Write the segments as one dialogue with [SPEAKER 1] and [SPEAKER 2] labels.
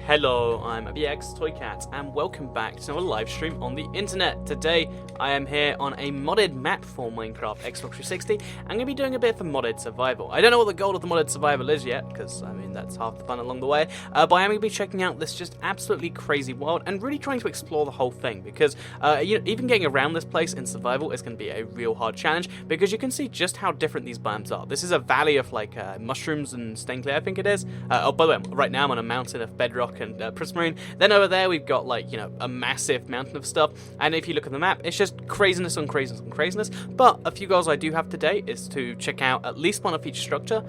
[SPEAKER 1] Hello, I'm BX Toy Cat, and welcome back to another live stream on the internet. Today, I am here on a modded map for Minecraft Xbox 360. I'm going to be doing a bit of a modded survival. I don't know what the goal of the modded survival is yet, because, I mean, that's half the fun along the way. But I am going to be checking out this just absolutely crazy world, and really trying to explore the whole thing, because even getting around this place in survival is going to be a real hard challenge, because you can see just how different these biomes are. This is a valley of, like, mushrooms and stained clay, I think it is. Oh, by the way, right now I'm on a mountain of bedrock and prismarine. Then over there we've got, like, you know, a massive mountain of stuff, and if you look at the map, it's just craziness on craziness on craziness. But a few goals I do have today is to check out at least one of each structure.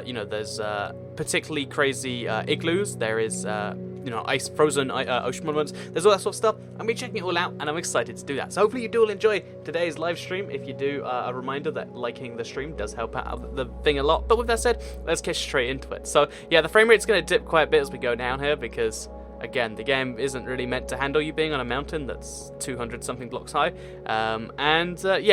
[SPEAKER 1] You know, there's particularly crazy igloos, there is you know, ice frozen ocean monuments, there's all that sort of stuff. I'm be checking it all out, and I'm excited to do that. So hopefully you do all enjoy today's live stream. If you do, a reminder that liking the stream does help out the thing a lot. But with that said, let's get straight into it. So yeah, the frame rate's going to dip quite a bit as we go down here, because again, the game isn't really meant to handle you being on a mountain that's 200 something blocks high. Yeah,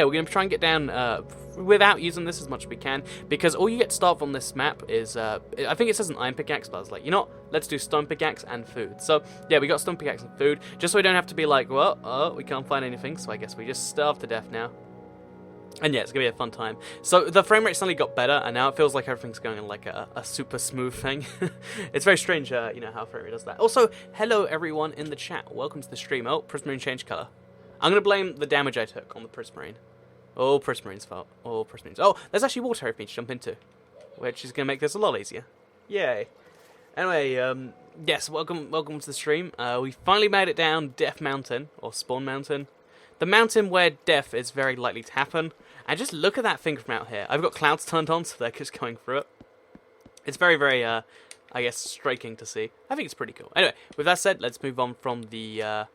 [SPEAKER 1] we're going to try and get down without using this as much as we can, because all you get to start on this map is, I think it says an iron pickaxe, but I was like, you know what, let's do stone pickaxe and food. So yeah, we got stone pickaxe and food, just so we don't have to be like, well, we can't find anything, so I guess we just starve to death now. And yeah, it's going to be a fun time. So the frame rate suddenly got better, and now it feels like everything's going in like a super smooth thing. It's very strange, you know, how frame rate does that. Also, hello everyone in the chat. Welcome to the stream. Oh, prismarine changed colour. I'm going to blame the damage I took on the prismarine. Oh, prismarine's fault. Oh, prismarine's. Oh, there's actually water for me to jump into, which is going to make this a lot easier. Yay. Anyway, yes, welcome to the stream. We finally made it down Death Mountain, or Spawn Mountain. The mountain where death is very likely to happen. And just look at that thing from out here. I've got clouds turned on, so they're just going through it. It's very, very, I guess, striking to see. I think it's pretty cool. Anyway, with that said, let's move on from the, oh,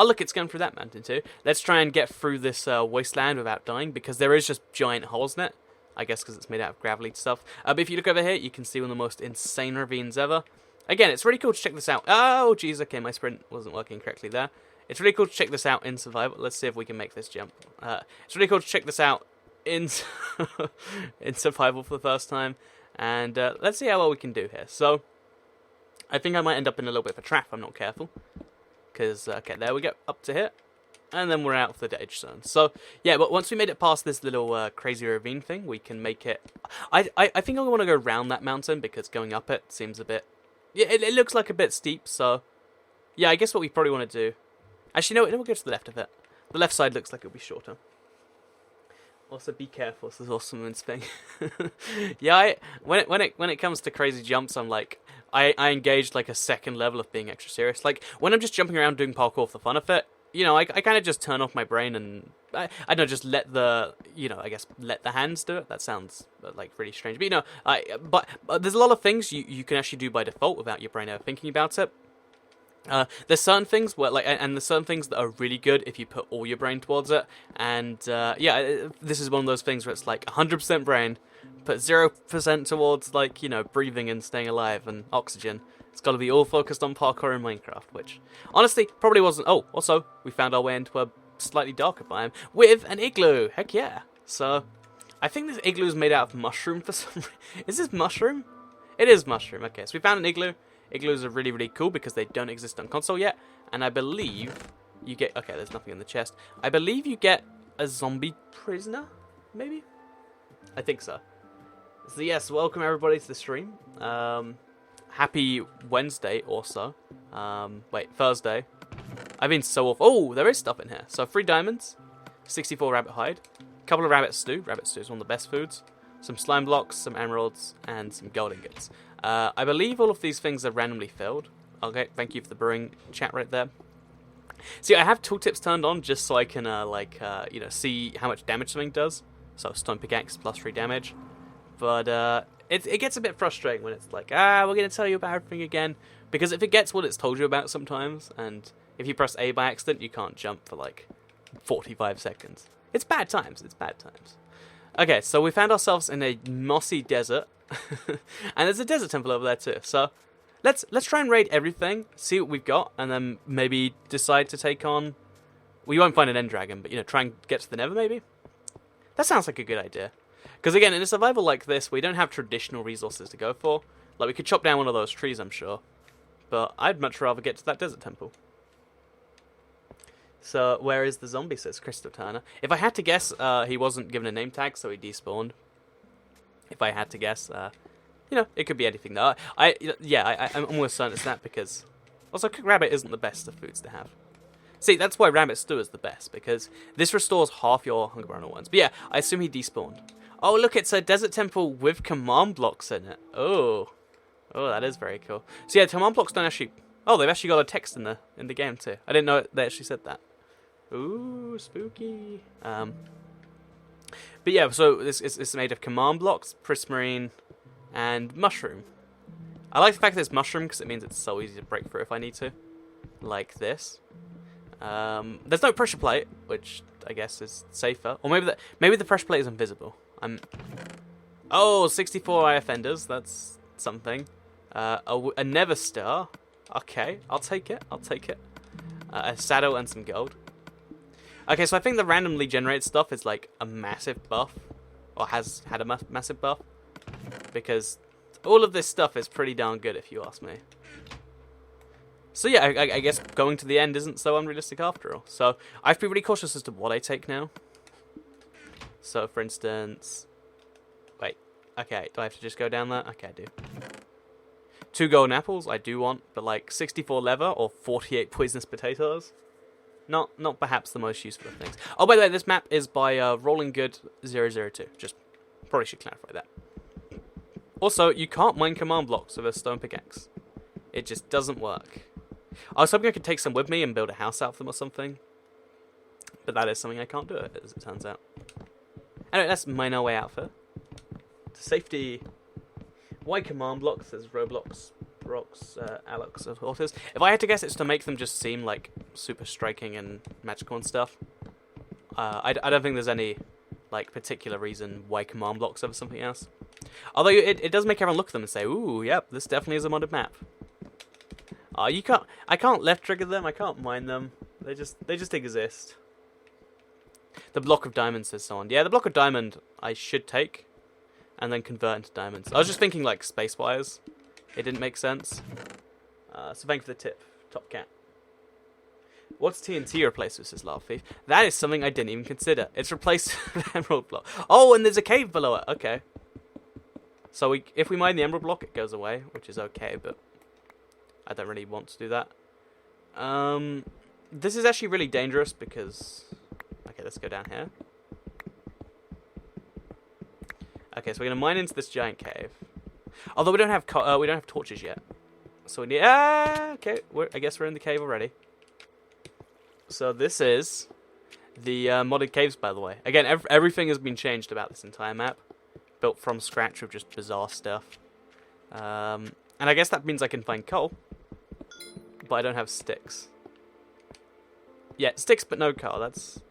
[SPEAKER 1] look, it's going through that mountain too. Let's try and get through this wasteland without dying, because there is just giant holes in it. I guess because it's made out of gravelly stuff. But if you look over here, you can see one of the most insane ravines ever. Again, it's really cool to check this out. Oh, jeez, okay, my sprint wasn't working correctly there. It's really cool to check this out in survival. Let's see if we can make this jump. It's really cool to check this out in in survival for the first time, and let's see how well we can do here. So I think I might end up in a little bit of a trap if I'm not careful, because okay, there we go, up to here, and then we're out of the danger zone. So yeah, but once we made it past this little crazy ravine thing, we can make it. I think I want to go around that mountain, because going up it seems a bit, yeah, it looks like a bit steep. So yeah, I guess what we probably want to do, actually no, we'll go to the left of it. The left side looks like it'll be shorter. Also, be careful. This is awesome and thing. Yeah, when it comes to crazy jumps, I'm like, I engaged like a second level of being extra serious. Like when I'm just jumping around doing parkour for the fun of it, you know, I kind of just turn off my brain and I don't know, just let the, you know, I guess let the hands do it. That sounds like really strange, but you know, but there's a lot of things you can actually do by default without your brain ever thinking about it. There's certain things where, like, and there's certain things that are really good if you put all your brain towards it, and yeah, this is one of those things where it's like 100% brain, put 0% towards, like, you know, breathing and staying alive and oxygen. It's got to be all focused on parkour in Minecraft, which honestly probably wasn't. Oh, also we found our way into a slightly darker biome with an igloo. Heck yeah! So I think this igloo is made out of mushroom for some reason. Is this mushroom? It is mushroom. Okay, so we found an igloo. Igloos are really, really cool because they don't exist on console yet, and I believe you get, okay, there's nothing in the chest. I believe you get a zombie prisoner, maybe? I think so. So yes, welcome everybody to the stream. Happy Wednesday also. Wait, Thursday. I've been so off. Oh, there is stuff in here. So 3 diamonds, 64 rabbit hide, a couple of rabbit stew. Rabbit stew is one of the best foods. Some slime blocks, some emeralds, and some gold ingots. I believe all of these things are randomly filled. Okay, thank you for the brewing chat right there. See, I have tooltips turned on just so I can, you know, see how much damage something does. So stone pickaxe plus 3 damage. But it gets a bit frustrating when it's like, we're going to tell you about everything again. Because if it gets what it's told you about sometimes, and if you press A by accident, you can't jump for like 45 seconds. It's bad times. It's bad times. Okay, so we found ourselves in a mossy desert. And there's a desert temple over there too. So let's try and raid everything, see what we've got, and then maybe decide to take on. We won't find an end dragon, but you know, try and get to the Nether maybe. That sounds like a good idea. Because again, in a survival like this, we don't have traditional resources to go for. Like we could chop down one of those trees, I'm sure. but I'd much rather get to that desert temple. So, where is the zombie, says Crystal Turner. If I had to guess, he wasn't given a name tag, so he despawned. If I had to guess, you know, it could be anything, though. I'm almost certain it's that, because... Also, cooked rabbit isn't the best of foods to have. See, that's why rabbit stew is the best, because this restores half your hunger burner ones. But yeah, I assume he despawned. Oh, look, it's a desert temple with command blocks in it. Oh, that is very cool. So yeah, command blocks don't actually... Oh, they've actually got a text in the game, too. I didn't know they actually said that. Ooh, spooky. But yeah, so it's made of command blocks, prismarine, and mushroom. I like the fact that it's mushroom because it means it's so easy to break through if I need to. Like this. There's no pressure plate, which I guess is safer. Or maybe the pressure plate is invisible. Oh, 64 IF enders, that's something. A Nether star. Okay, I'll take it. A saddle and some gold. Okay, so I think the randomly generated stuff is like a massive buff. Or has had a massive buff. Because all of this stuff is pretty darn good if you ask me. So yeah, I guess going to the end isn't so unrealistic after all. So I have to be really cautious as to what I take now. So for instance... Wait, okay, do I have to just go down there? Okay, I do. 2 golden apples, I do want, but like 64 leather or 48 poisonous potatoes? Not perhaps the most useful of things. Oh, by the way, this map is by Rolling Good 002. Just probably should clarify that. Also, you can't mine command blocks with a stone pickaxe. It just doesn't work. I was hoping I could take some with me and build a house out of them or something. But that is something I can't do, as it turns out. Anyway, let's mine our way out for to safety. Why command blocks? There's Roblox, rocks, Alex of Horses. If I had to guess, it's to make them just seem like super striking and magical and stuff. I don't think there's any like particular reason why command blocks over something else. Although it does make everyone look at them and say, "Ooh, yep, this definitely is a modded map." I can't left trigger them. I can't mine them. They just exist. The block of diamonds, says someone. Yeah, the block of diamond I should take, and then convert into diamonds. I was just thinking like space wires. It didn't make sense. So thank you for the tip, Top Cat. What's TNT replaced with, says Lava Thief? That is something I didn't even consider. It's replaced with the emerald block. Oh, and there's a cave below it. Okay. So if we mine the emerald block, it goes away, which is okay, but I don't really want to do that. This is actually really dangerous because... Okay, let's go down here. Okay, so we're gonna mine into this giant cave. Although we don't have torches yet, so we need. Okay, I guess we're in the cave already. So this is the modded caves, by the way. Again, everything has been changed about this entire map, built from scratch with just bizarre stuff. And I guess that means I can find coal, but I don't have sticks. Yeah, sticks but no coal. That's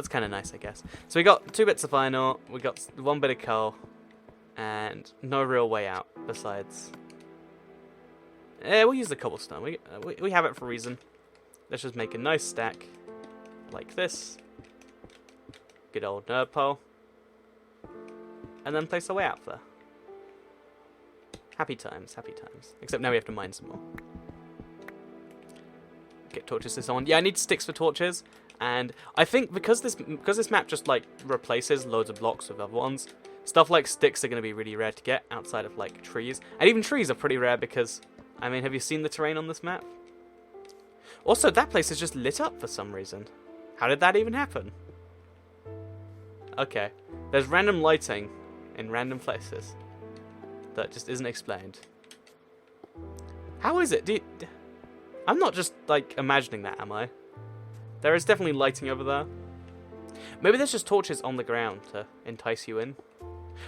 [SPEAKER 1] kind of nice, I guess. So we got 2 bits of iron ore, we got 1 bit of coal, and no real way out besides. We'll use the cobblestone. We have it for a reason. Let's just make a nice stack like this. Good old nerd pole. And then place our way out there. Happy times, happy times. Except now we have to mine some more. Get torches to someone. Yeah, I need sticks for torches. And I think because this map just like replaces loads of blocks with other ones, stuff like sticks are going to be really rare to get outside of like trees. And even trees are pretty rare because, I mean, have you seen the terrain on this map? Also, that place is just lit up for some reason. How did that even happen? Okay, there's random lighting in random places that just isn't explained. How is it? I'm not just like imagining that, am I? There is definitely lighting over there. Maybe there's just torches on the ground to entice you in.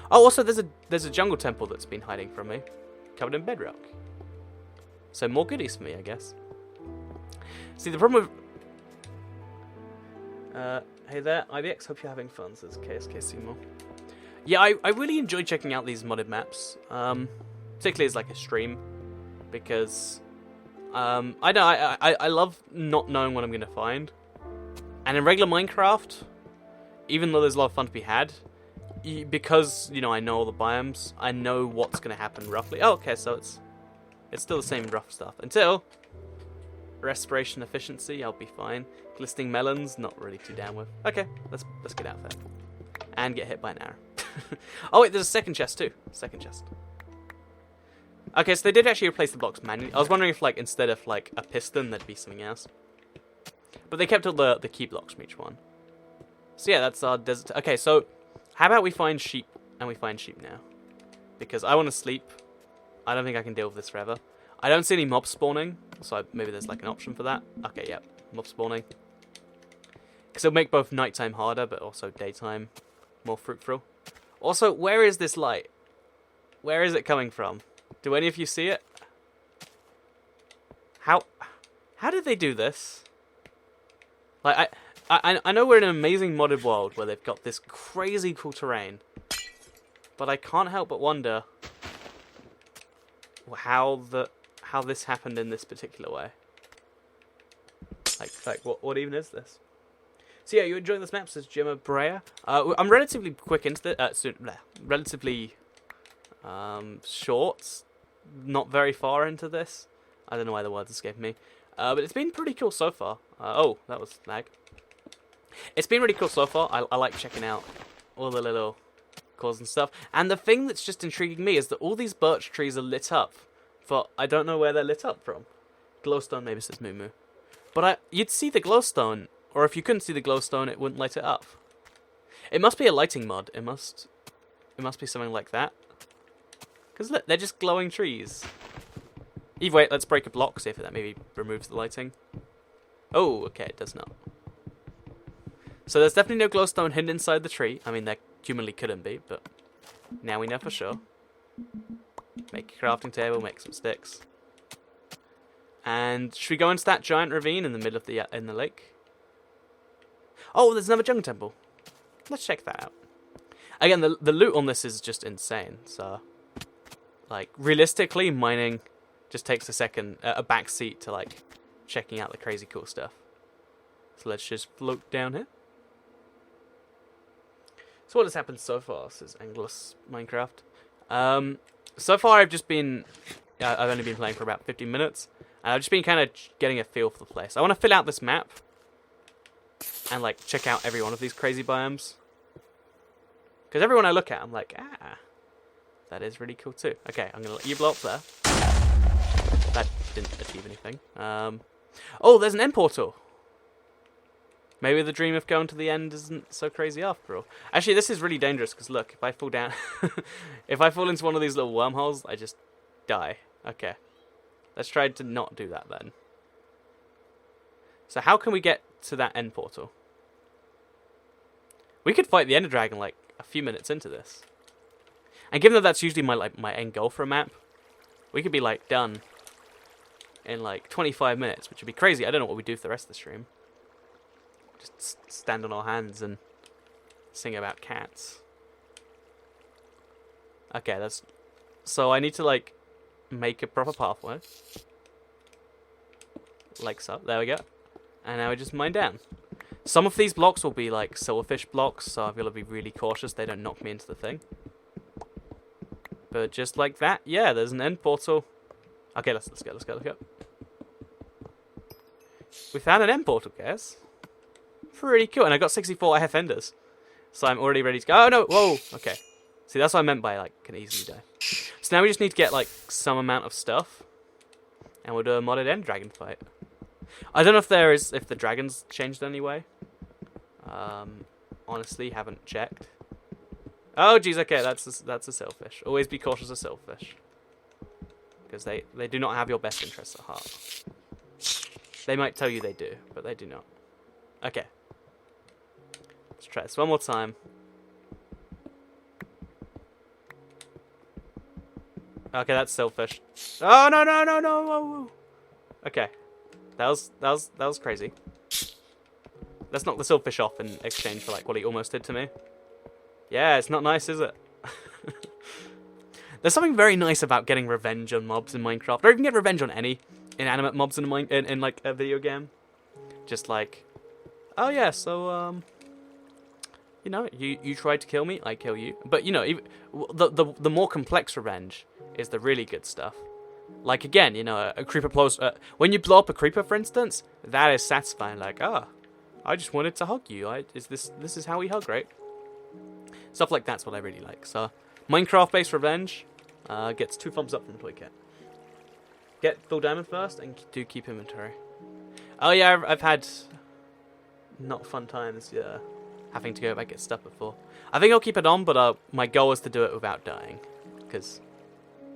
[SPEAKER 1] Oh, also there's a jungle temple that's been hiding from me, covered in bedrock. So more goodies for me, I guess. See, the problem with... hey there, IBX, hope you're having fun, says KSK Seymour. Yeah, I really enjoy checking out these modded maps, particularly as like a stream, because I love not knowing what I'm going to find. And in regular Minecraft, even though there's a lot of fun to be had, because, you know, I know all the biomes, I know what's going to happen roughly. Oh, okay, so it's It's still the same rough stuff. Until respiration efficiency, I'll be fine. Glistening melons, not really too down with. Okay, let's get out there. And get hit by an arrow. Oh wait, there's a second chest too. Second chest. Okay, so they did actually replace the blocks manually. I was wondering if, like, instead of, like, a piston, there'd be something else. But they kept all the key blocks from each one. So yeah, that's our desert. Okay, so how about we find sheep, and we find sheep now. Because I want to sleep. I don't think I can deal with this forever. I don't see any mobs spawning, so maybe there's, like, an option for that. Okay, yeah, mob spawning. Because it'll make both nighttime harder, but also daytime more fruitful. Also, where is this light? Where is it coming from? Do any of you see it? How did they do this? Like, I know we're in an amazing modded world where they've got this crazy cool terrain, but I can't help but wonder how this happened in this particular way. Like what even is this? So yeah, you enjoying this map? Says Gemma Brea. I'm relatively quick into the relatively short, not very far into this. I don't know why the words escaped me. But it's been pretty cool so far. Oh, that was lag. It's been really cool so far. I like checking out all the little cores and stuff. And the thing that's just intriguing me is that all these birch trees are lit up. But I don't know where they're lit up from. Glowstone maybe says Moo Moo. But you'd see the glowstone, or if you couldn't see the glowstone, it wouldn't light it up. It must be a lighting mod. It must be something like that. Because look, they're just glowing trees. Either way, let's break a block, see if that maybe removes the lighting. Oh, okay, it does not. So there's definitely no glowstone hidden inside the tree. I mean, there humanly couldn't be, but now we know for sure. Make a crafting table, make some sticks. And should we go into that giant ravine in the middle of the lake? Oh, there's another jungle temple. Let's check that out. Again, the loot on this is just insane. So, like, realistically, mining just takes a back seat to, like, checking out the crazy cool stuff. So let's just float down here. So what has happened so far? Says Anglus Minecraft. So far I've only been playing for about 15 minutes. And I've just been kind of getting a feel for the place. I want to fill out this map. And, like, check out every one of these crazy biomes. Because everyone I look at, I'm like, that is really cool too. Okay, I'm going to let you blow up there. That didn't achieve anything. Oh, there's an end portal. Maybe the dream of going to the end isn't so crazy after all. Actually, this is really dangerous because look, if I fall down, if I fall into one of these little wormholes, I just die. Okay, let's try to not do that then. So how can we get to that end portal? We could fight the Ender Dragon like a few minutes into this. And given that that's usually my end goal for a map, we could be like done in like 25 minutes, which would be crazy. I don't know what we do for the rest of the stream. Just stand on our hands and sing about cats. Okay, so I need to like make a proper pathway. Like so. There we go. And now we just mine down. Some of these blocks will be like silverfish blocks, so I've got to be really cautious they don't knock me into the thing. But just like that, yeah, there's an end portal. Okay, let's go. We found an end portal, guys. Pretty cool, and I got 64 IF enders. So I'm already ready to go. Oh no, whoa, okay. See, that's what I meant by like, can easily die. So now we just need to get like some amount of stuff. And we'll do a modded end dragon fight. I don't know if the dragons changed anyway. Honestly, haven't checked. Oh jeez, okay, that's a sailfish. Always be cautious of sailfish. Because they do not have your best interests at heart. They might tell you they do, but they do not. Okay. Let's try this one more time. Okay, that's sailfish. Oh no. Whoa. Okay. That was crazy. Let's knock the sailfish off in exchange for like what he almost did to me. Yeah, it's not nice, is it? There's something very nice about getting revenge on mobs in Minecraft, or even get revenge on any inanimate mobs in like a video game. Just like, oh yeah, so you know, you tried to kill me, I kill you. But you know, even the more complex revenge is the really good stuff. Like, again, you know, a creeper blows... when you blow up a creeper, for instance, that is satisfying. Like, I just wanted to hug you. This is how we hug, right? Stuff like that's what I really like. So, Minecraft-based revenge gets 2 thumbs up from ToyCat. Get full diamond first, and do keep inventory. Oh yeah, I've had not fun times, yeah, having to go back and get stuff before. I think I'll keep it on, but my goal is to do it without dying. Because,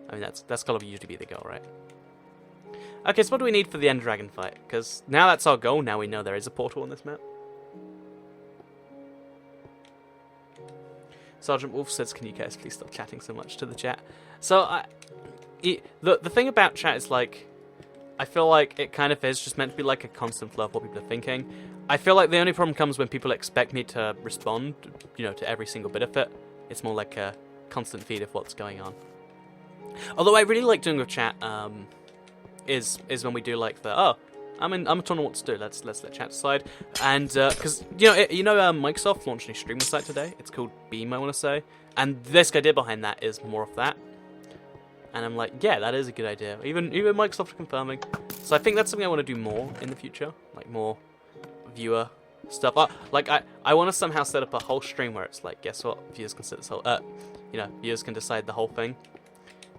[SPEAKER 1] I mean, that's got to usually be the goal, right? Okay, so what do we need for the End Dragon fight? Because now that's our goal, now we know there is a portal on this map. Sergeant Wolf says, can you guys please stop chatting so much to the chat? So, the thing about chat is, like, I feel like it kind of is just meant to be like a constant flow of what people are thinking. I feel like the only problem comes when people expect me to respond, you know, to every single bit of it. It's more like a constant feed of what's going on. Although I really like doing with chat, is when we do like the, I'm a ton of what to do. Let's let chat decide. And because Microsoft launched a new streaming site today. It's called Beam, I want to say. And this idea behind that is more of that. And I'm like, yeah, that is a good idea. Even Microsoft are confirming. So I think that's something I want to do more in the future, like more viewer stuff. Like I want to somehow set up a whole stream where it's like, guess what? Viewers can set this whole, viewers can decide the whole thing.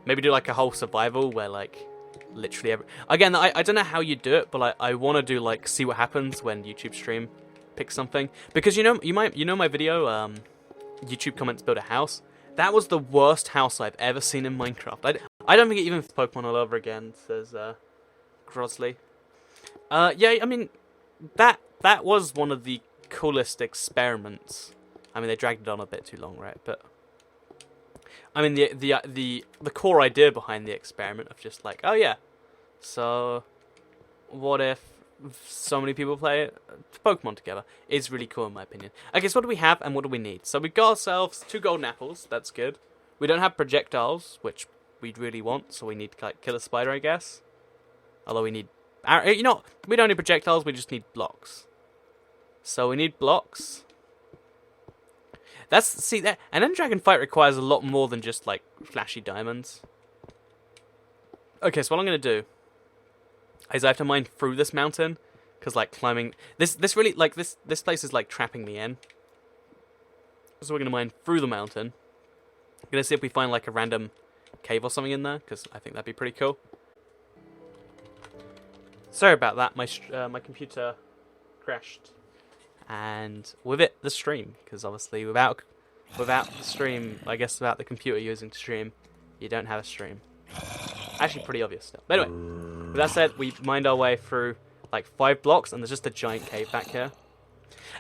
[SPEAKER 1] Maybe do like a whole survival where like literally again, I don't know how you do it, but I want to do like see what happens when YouTube stream picks something, because you know my video YouTube comments build a house. That was the worst house I've ever seen in Minecraft. I don't think it even fits Pokemon all over again, says Grosley. Yeah, I mean that was one of the coolest experiments. I mean, they dragged it on a bit too long, right? But I mean the core idea behind the experiment of just like, oh yeah, so what if so many people play Pokemon together is really cool in my opinion. Okay, so what do we have and what do we need? So we got ourselves 2 golden apples. That's good. We don't have projectiles, which we'd really want, so we need to like kill a spider, I guess. Although we need, we don't need projectiles. We just need blocks. So we need blocks. An End Dragon fight requires a lot more than just like flashy diamonds. Okay, so what I'm gonna do is I have to mine through this mountain, because like climbing this really like this place is like trapping me in. So we're gonna mine through the mountain. I'm gonna see if we find like a random cave or something in there, because I think that'd be pretty cool. Sorry about that. My computer crashed, and with it the stream, because obviously without the stream, I guess without the computer using to stream, you don't have a stream. Actually, pretty obvious stuff. But anyway, with that said, we mined our way through like 5 blocks, and there's just a giant cave back here.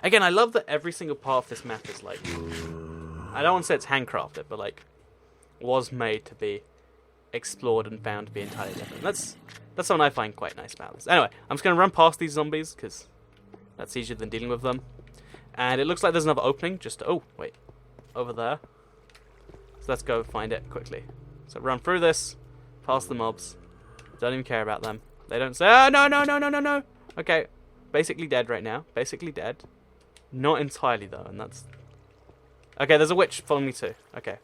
[SPEAKER 1] Again, I love that every single part of this map is like, I don't want to say it's handcrafted, but like, was made to be explored and found to be entirely different. That's something I find quite nice about this. Anyway, I'm just going to run past these zombies, because that's easier than dealing with them. And it looks like there's another opening, just, oh, wait, over there. So let's go find it quickly. So run through this, past the mobs. Don't even care about them. They don't say, oh, no. Okay, basically dead right now. Basically dead. Not entirely, though, and that's... Okay, there's a witch following me, too. Okay.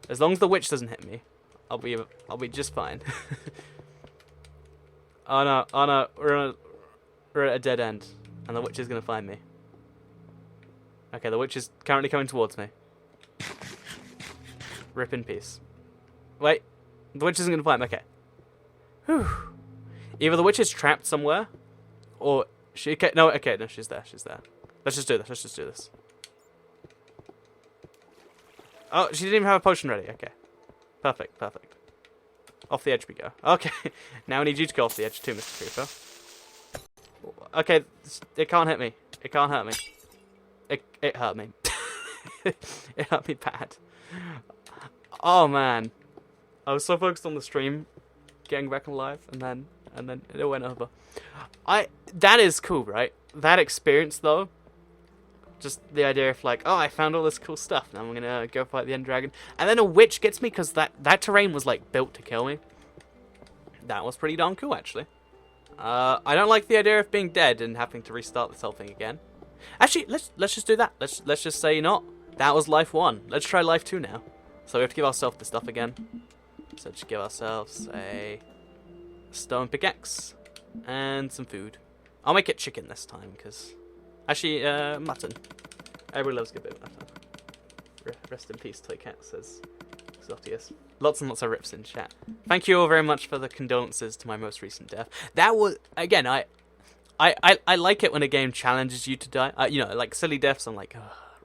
[SPEAKER 1] As long as the witch doesn't hit me, I'll be just fine. Oh no, we're at a dead end, and the witch is going to find me. Okay, the witch is currently coming towards me. Rip in peace. Wait, the witch isn't going to find me, okay. Whew. Either the witch is trapped somewhere, or she... No, she's there. Let's just do this. Oh, she didn't even have a potion ready, okay. Perfect. Off the edge we go. Okay, now I need you to go off the edge too, Mr. Creeper. Okay, it can't hit me. It can't hurt me. It hurt me. It hurt me bad. Oh man, I was so focused on the stream, getting back alive, and then it went over. That is cool, right? That experience though. Just the idea of like, oh, I found all this cool stuff. Now I'm gonna go fight the End Dragon, and then a witch gets me because that terrain was like built to kill me. That was pretty darn cool, actually. I don't like the idea of being dead and having to restart this whole thing again. Actually, let's just do that. Let's just say, you know, that was life 1. Let's try life 2 now. So we have to give ourselves the stuff again. So just give ourselves a stone pickaxe, and some food. I'll make it chicken this time, because... Actually, mutton. Everyone loves good bit of mutton. Rest in peace, Toy Cat, says Exotius. Lots and lots of rips in chat. Thank you all very much for the condolences to my most recent death. That was... Again, I like it when a game challenges you to die. You know, like silly deaths, I'm like,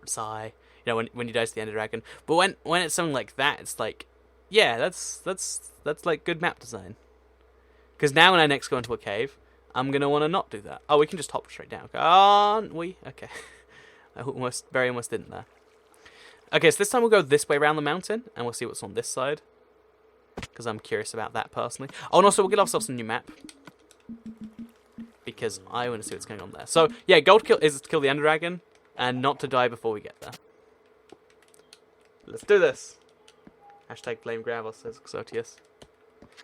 [SPEAKER 1] sigh. You know, when you die to the Ender Dragon. But when it's something like that, it's like, yeah, that's like good map design. Because now when I next go into a cave, I'm gonna want to not do that. Oh, we can just hop straight down. Can't we? Okay. I almost didn't there. Okay, so this time we'll go this way around the mountain, and we'll see what's on this side. Because I'm curious about that personally. Oh, and also we'll get ourselves a new map. Because I want to see what's going on there. So, yeah, gold kill is to kill the Ender Dragon, and not to die before we get there. Let's do this. Hashtag blame gravel, says Exotius.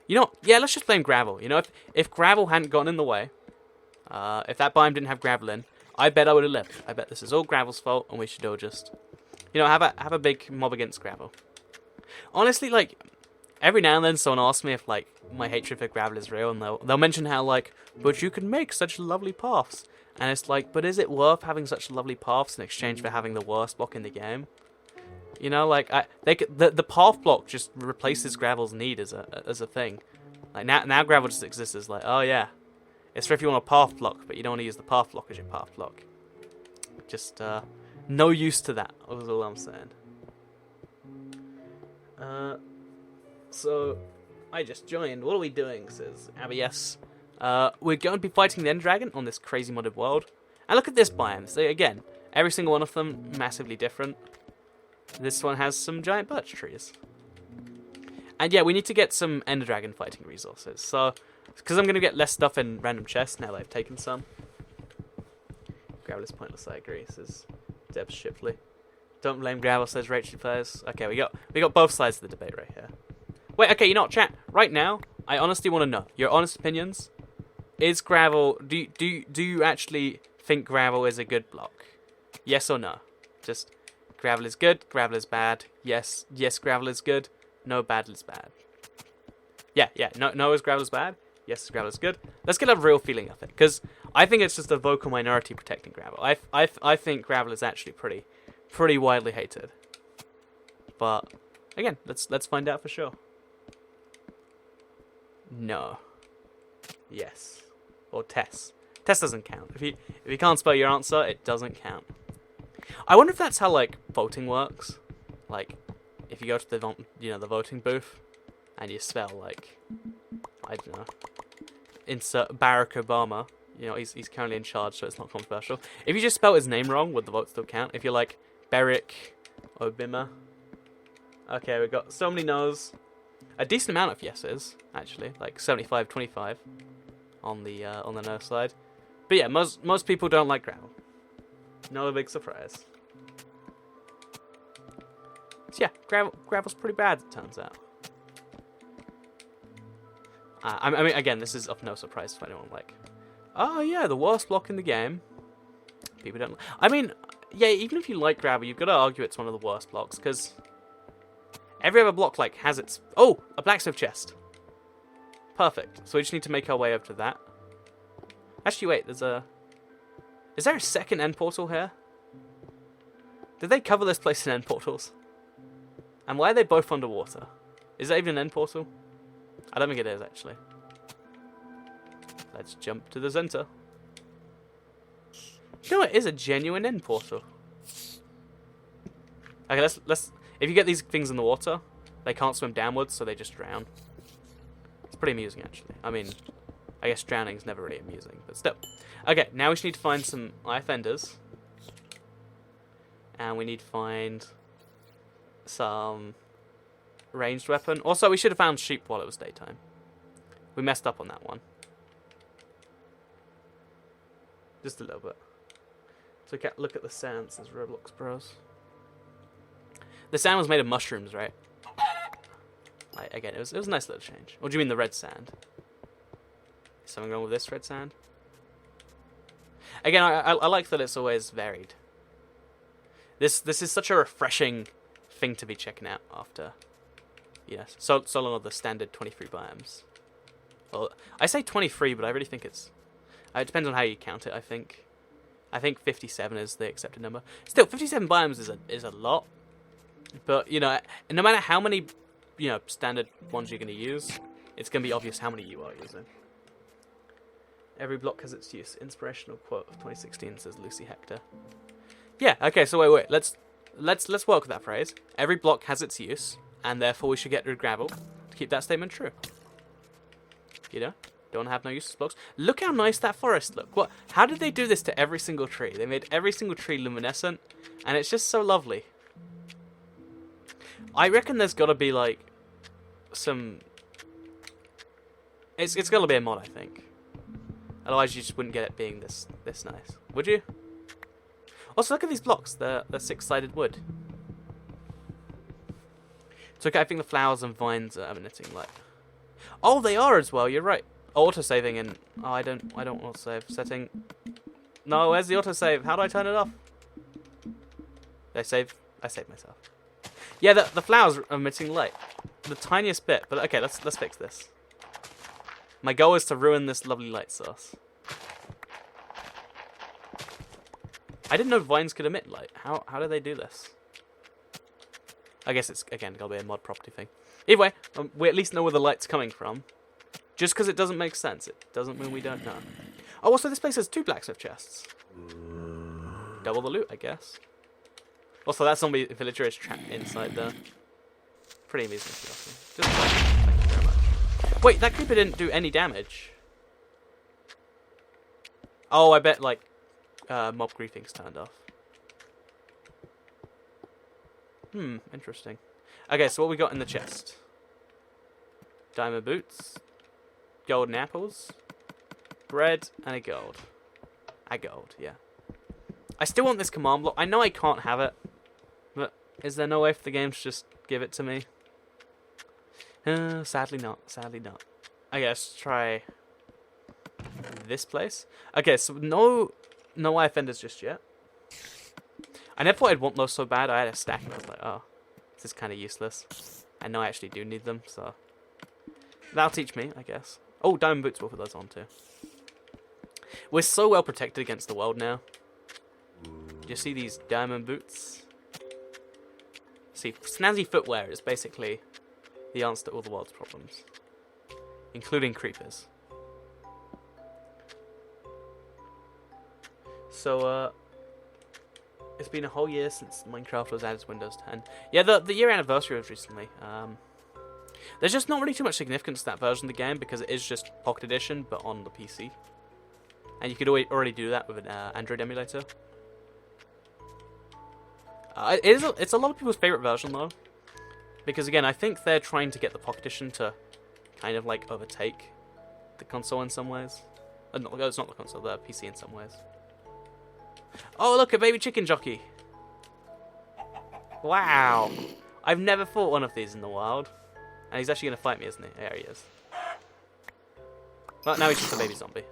[SPEAKER 1] You know what? Yeah, let's just blame gravel. You know, if gravel hadn't gotten in the way, if that biome didn't have gravel in, I bet I would have lived. I bet this is all gravel's fault, and we should all just, you know, have a big mob against gravel. Honestly, like, every now and then someone asks me if, like, my hatred for gravel is real, and they'll mention how, like, but you can make such lovely paths. And it's like, but is it worth having such lovely paths in exchange for having the worst block in the game? You know, like, the path block just replaces gravel's need as a thing. Like, now gravel just exists as like, oh yeah, it's for if you want a path block, but you don't want to use the path block as your path block. Just, no use to that, was all I'm saying. So, I just joined. What are we doing, says ABS. We're going to be fighting the Ender Dragon on this crazy modded world. And look at this biome. So, again, every single one of them massively different. This one has some giant birch trees. And yeah, we need to get some Ender Dragon fighting resources. So, because I'm going to get less stuff in random chests now that I've taken some. Gravel is pointless, I agree, says Deb Shipley. Don't blame gravel, says Rachel Players. Okay, we got both sides of the debate right here. Wait, okay, you know what, chat? Right now, I honestly want to know your honest opinions. Is gravel... Do you actually think gravel is a good block? Yes or no? Just... Gravel is good, gravel is bad. Yes, gravel is good. No, bad is bad. Yeah, no is gravel is bad. Yes, gravel is good. Let's get a real feeling of it, because I think it's just a vocal minority protecting gravel. I think gravel is actually pretty widely hated. But again, let's find out for sure. No. Yes. Or Tess. Tess doesn't count. If you can't spell your answer, it doesn't count. I wonder if that's how, like, voting works. Like, if you go to the voting booth, and you spell, like, I don't know, insert Barack Obama. You know, he's currently in charge, so it's not controversial. If you just spell his name wrong, would the vote still count? If you're like Barack Obama. Okay, we've got so many no's. A decent amount of yeses, actually, like 75-25 on the no side. But yeah, most people don't like gravel. Not a big surprise. So yeah, gravel's pretty bad, it turns out. I mean, again, this is of no surprise to anyone. Like, oh yeah, the worst block in the game. People don't. I mean, yeah, even if you like gravel, you've got to argue it's one of the worst blocks because every other block like has its. Oh, a blacksmith chest. Perfect. So we just need to make our way up to that. Actually, wait. Is there a second end portal here? Did they cover this place in end portals? And why are they both underwater? Is that even an end portal? I don't think it is, actually. Let's jump to the center. You know, it is a genuine end portal. Okay, let's. If you get these things in the water, they can't swim downwards, so they just drown. It's pretty amusing, actually. I mean, I guess drowning is never really amusing, but still. Okay, now we just need to find some life enders. And we need to find some ranged weapon. Also, we should have found sheep while it was daytime. We messed up on that one. Just a little bit. So look at the sand, says Roblox Bros. The sand was made of mushrooms, right? Again, it was a nice little change. What do you mean the red sand? Is something wrong with this red sand? Again, I like that it's always varied. This is such a refreshing thing to be checking out after, yes, so long of the standard 23 biomes. Well, I say 23, but I really think it's... it depends on how you count it, I think. I think 57 is the accepted number. Still, 57 biomes is a lot. But, you know, no matter how many, you know, standard ones you're going to use, it's going to be obvious how many you are using. Every block has its use. Inspirational quote of 2016, says Lucy Hector. Yeah, okay, so wait. Let's work with that phrase. Every block has its use, and therefore we should get rid of gravel to keep that statement true. You know? Don't have no useless blocks. Look how nice that forest look. What? How did they do this to every single tree? They made every single tree luminescent, and it's just so lovely. I reckon there's got to be like some. It's got to be a mod, I think. Otherwise, you just wouldn't get it being this nice, would you? Also, look at these blocks. They're six-sided wood. So okay, I think the flowers and vines are emitting light. Oh, they are as well. You're right. Auto-saving and... Oh, I don't auto-save. Setting... No, where's the auto-save? How do I turn it off? Did I save? I saved myself. Yeah, the flowers are emitting light. The tiniest bit. But okay, let's fix this. My goal is to ruin this lovely light source. I didn't know vines could emit light. How do they do this? I guess it's, again, gotta be a mod property thing. Either way, we at least know where the light's coming from. Just because it doesn't make sense, it doesn't mean we don't know. Oh, also this place has 2 blacksmith chests. Double the loot, I guess. Also, that zombie villager is trapped inside there. Pretty amusing, if you ask me. Just thank you very much. Wait, that creeper didn't do any damage. Oh, I bet, like, mob griefing's turned off. Interesting. Okay, so what we got in the chest? Diamond boots. Golden apples, bread, and a gold. A gold, yeah. I still want this command block. I know I can't have it, but is there no way for the game to just give it to me? Sadly not. Sadly not. I guess try this place. Okay, so no wire fenders just yet. I never thought I'd want those so bad. I had a stack and I was like, oh, this is kind of useless. I know I actually do need them, so that'll teach me, I guess. Oh, diamond boots, we'll put those on too. We're so well protected against the world now. You see these diamond boots? See, snazzy footwear is basically the answer to all the world's problems. Including creepers. So, it's been a whole year since Minecraft was added to Windows 10. Yeah, the year anniversary was recently. There's just not really too much significance to that version of the game because it is just Pocket Edition, but on the PC. And you could already do that with an Android emulator. It's a lot of people's favourite version, though. Because, again, I think they're trying to get the Pocket Edition to kind of, like, overtake the console in some ways. No, it's not the console, the PC in some ways. Oh, look, a baby chicken jockey. Wow. I've never fought one of these in the wild. And he's actually going to fight me, isn't he? There he is. Well, now he's just a baby zombie.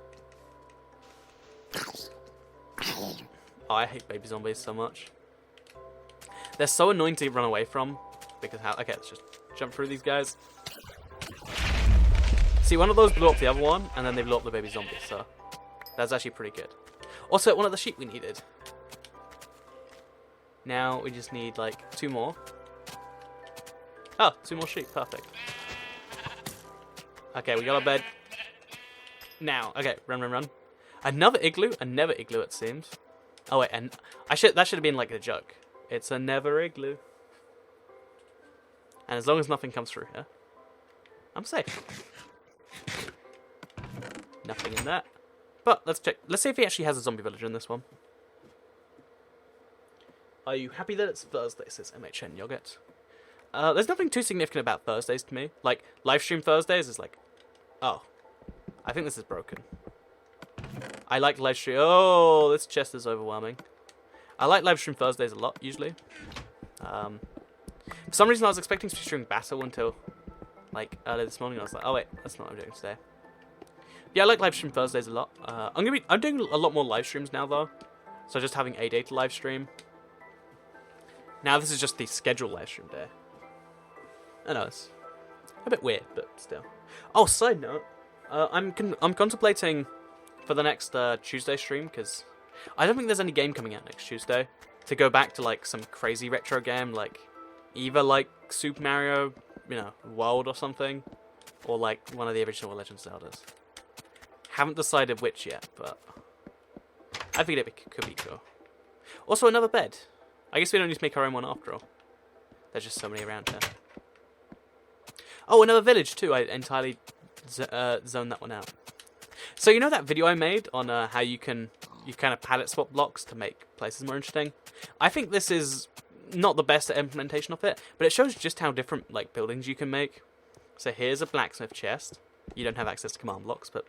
[SPEAKER 1] Oh, I hate baby zombies so much. They're so annoying to run away from. Because how... Okay, let's just jump through these guys. See, one of those blew up the other one, and then they blew up the baby zombie, so... That's actually pretty good. Also, one of the sheep we needed. Now, we just need, like, 2 more. Oh, 2 more sheep. Perfect. Okay, we got our bed. Now, okay, run. Another igloo? A never igloo, it seems. Oh, wait, and that should have been, like, a joke. It's a never igloo. And as long as nothing comes through here, I'm safe. Nothing in that. But, let's check. Let's see if he actually has a zombie villager in this one. Are you happy that it's Thursday, says MHN Yogurt. There's nothing too significant about Thursdays to me. Like, livestream Thursdays is like... Oh. I think this is broken. I like livestream... Oh, this chest is overwhelming. I like livestream Thursdays a lot, usually. For some reason, I was expecting to be streaming Battle until, like, earlier this morning. I was like, oh, wait, that's not what I'm doing today. Yeah, I like livestream Thursdays a lot. I'm doing a lot more live streams now, though. So just having a day to live stream. Now this is just the scheduled live stream day. I know, it's a bit weird, but still. Oh, side note. I'm contemplating for the next Tuesday stream, because I don't think there's any game coming out next Tuesday, to go back to like some crazy retro game, like either like Super Mario, World or something, or like one of the original Legend of Zeldas. Haven't decided which yet, but I think it could be cool. Also, another bed. I guess we don't need to make our own one after all. There's just so many around here. Oh, another village too. I entirely zoned that one out. So you know that video I made on how you kind of palette swap blocks to make places more interesting? I think this is not the best implementation of it, but it shows just how different like buildings you can make. So here's a blacksmith chest. You don't have access to command blocks, but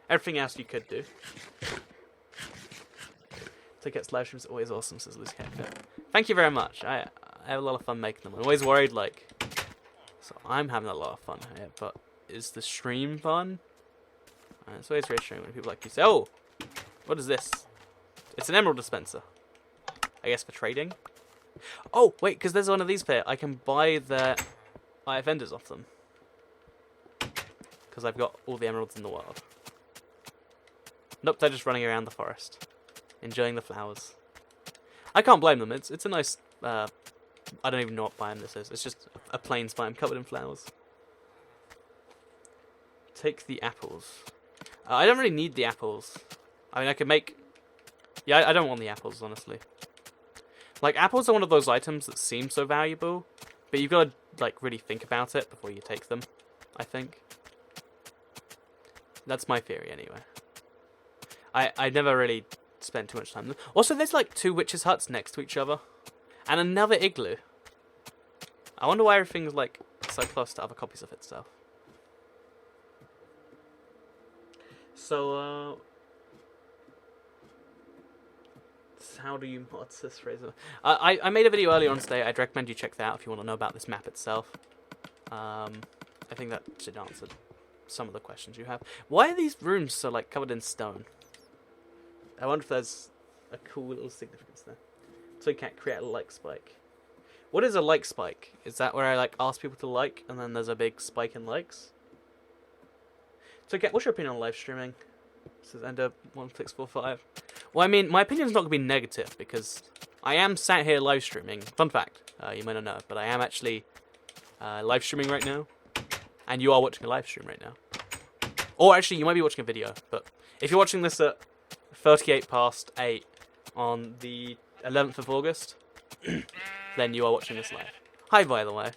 [SPEAKER 1] everything else you could do. Tickets live streams always awesome, says Lucy Cat. Thank you very much. I have a lot of fun making them. I'm always worried, like, so I'm having a lot of fun here, but is the stream fun? It's always reassuring when people like you say, "Oh, what is this?" It's an emerald dispenser. I guess for trading. Oh, wait, because there's one of these here. I can buy their vendors off them. Because I've got all the emeralds in the world. Nope, they're just running around the forest. Enjoying the flowers. I can't blame them. It's a nice... I don't even know what biome this is. It's just a plains biome covered in flowers. Take the apples. I don't really need the apples. I mean, I could make... Yeah, I don't want the apples, honestly. Like, apples are one of those items that seem so valuable, but you've got to, like, really think about it before you take them, I think. That's my theory, anyway. I never really spent too much time. Also, there's, like, 2 witches' huts next to each other. And another igloo. I wonder why everything's, like, so close to other copies of itself. So, how do you mod this phrase? I made a video earlier on today. I'd recommend you check that out if you want to know about this map itself. I think that should answer some of the questions you have. Why are these rooms so like covered in stone? I wonder if there's a cool little significance there. So you can't create a like spike. What is a like spike? Is that where I like ask people to like and then there's a big spike in likes? So Kat, what's your opinion on live streaming? This is Ender1645. Well, I mean, my opinion's not going to be negative because I am sat here live streaming. Fun fact, you might not know, but I am actually live streaming right now. And you are watching a live stream right now. Or actually, you might be watching a video, but if you're watching this at 38 past 8 on the 11th of August, then you are watching this live. Hi, by the way.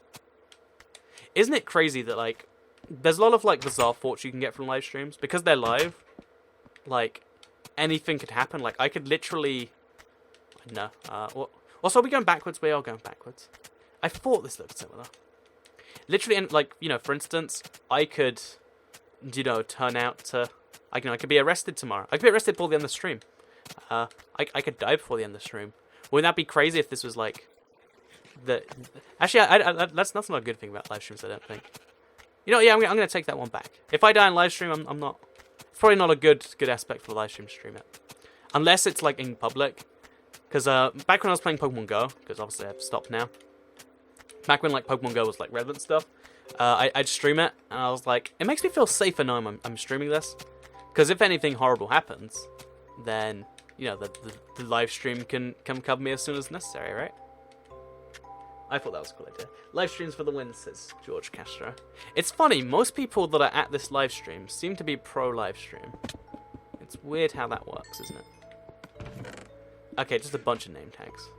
[SPEAKER 1] Isn't it crazy that, like, there's a lot of, like, bizarre thoughts you can get from live streams? Because they're live, like, anything could happen. Like, I could literally... No. Also, are we going backwards? We are going backwards. I thought this looked similar. Literally, like, for instance, I could, turn out to... I could be arrested tomorrow. I could be arrested before the end of the stream. I could die before the end of the stream. Wouldn't that be crazy if this was, like... Actually, that's not a good thing about live streams, I don't think. Yeah, I'm going to take that one back. If I die in live stream, I'm not... It's probably not a good aspect for the live stream to stream it. Unless it's, like, in public. Because back when I was playing Pokemon Go, because obviously I've stopped now. Back when, like, Pokemon Go was, like, relevant stuff, I'd stream it, and I was like, it makes me feel safer knowing I'm streaming this. Because if anything horrible happens, then, the live stream can come cover me as soon as necessary, right? I thought that was a cool idea. Live streams for the win, says George Castro. It's funny, most people that are at this live stream seem to be pro-live stream. It's weird how that works, isn't it? Okay, just a bunch of name tags.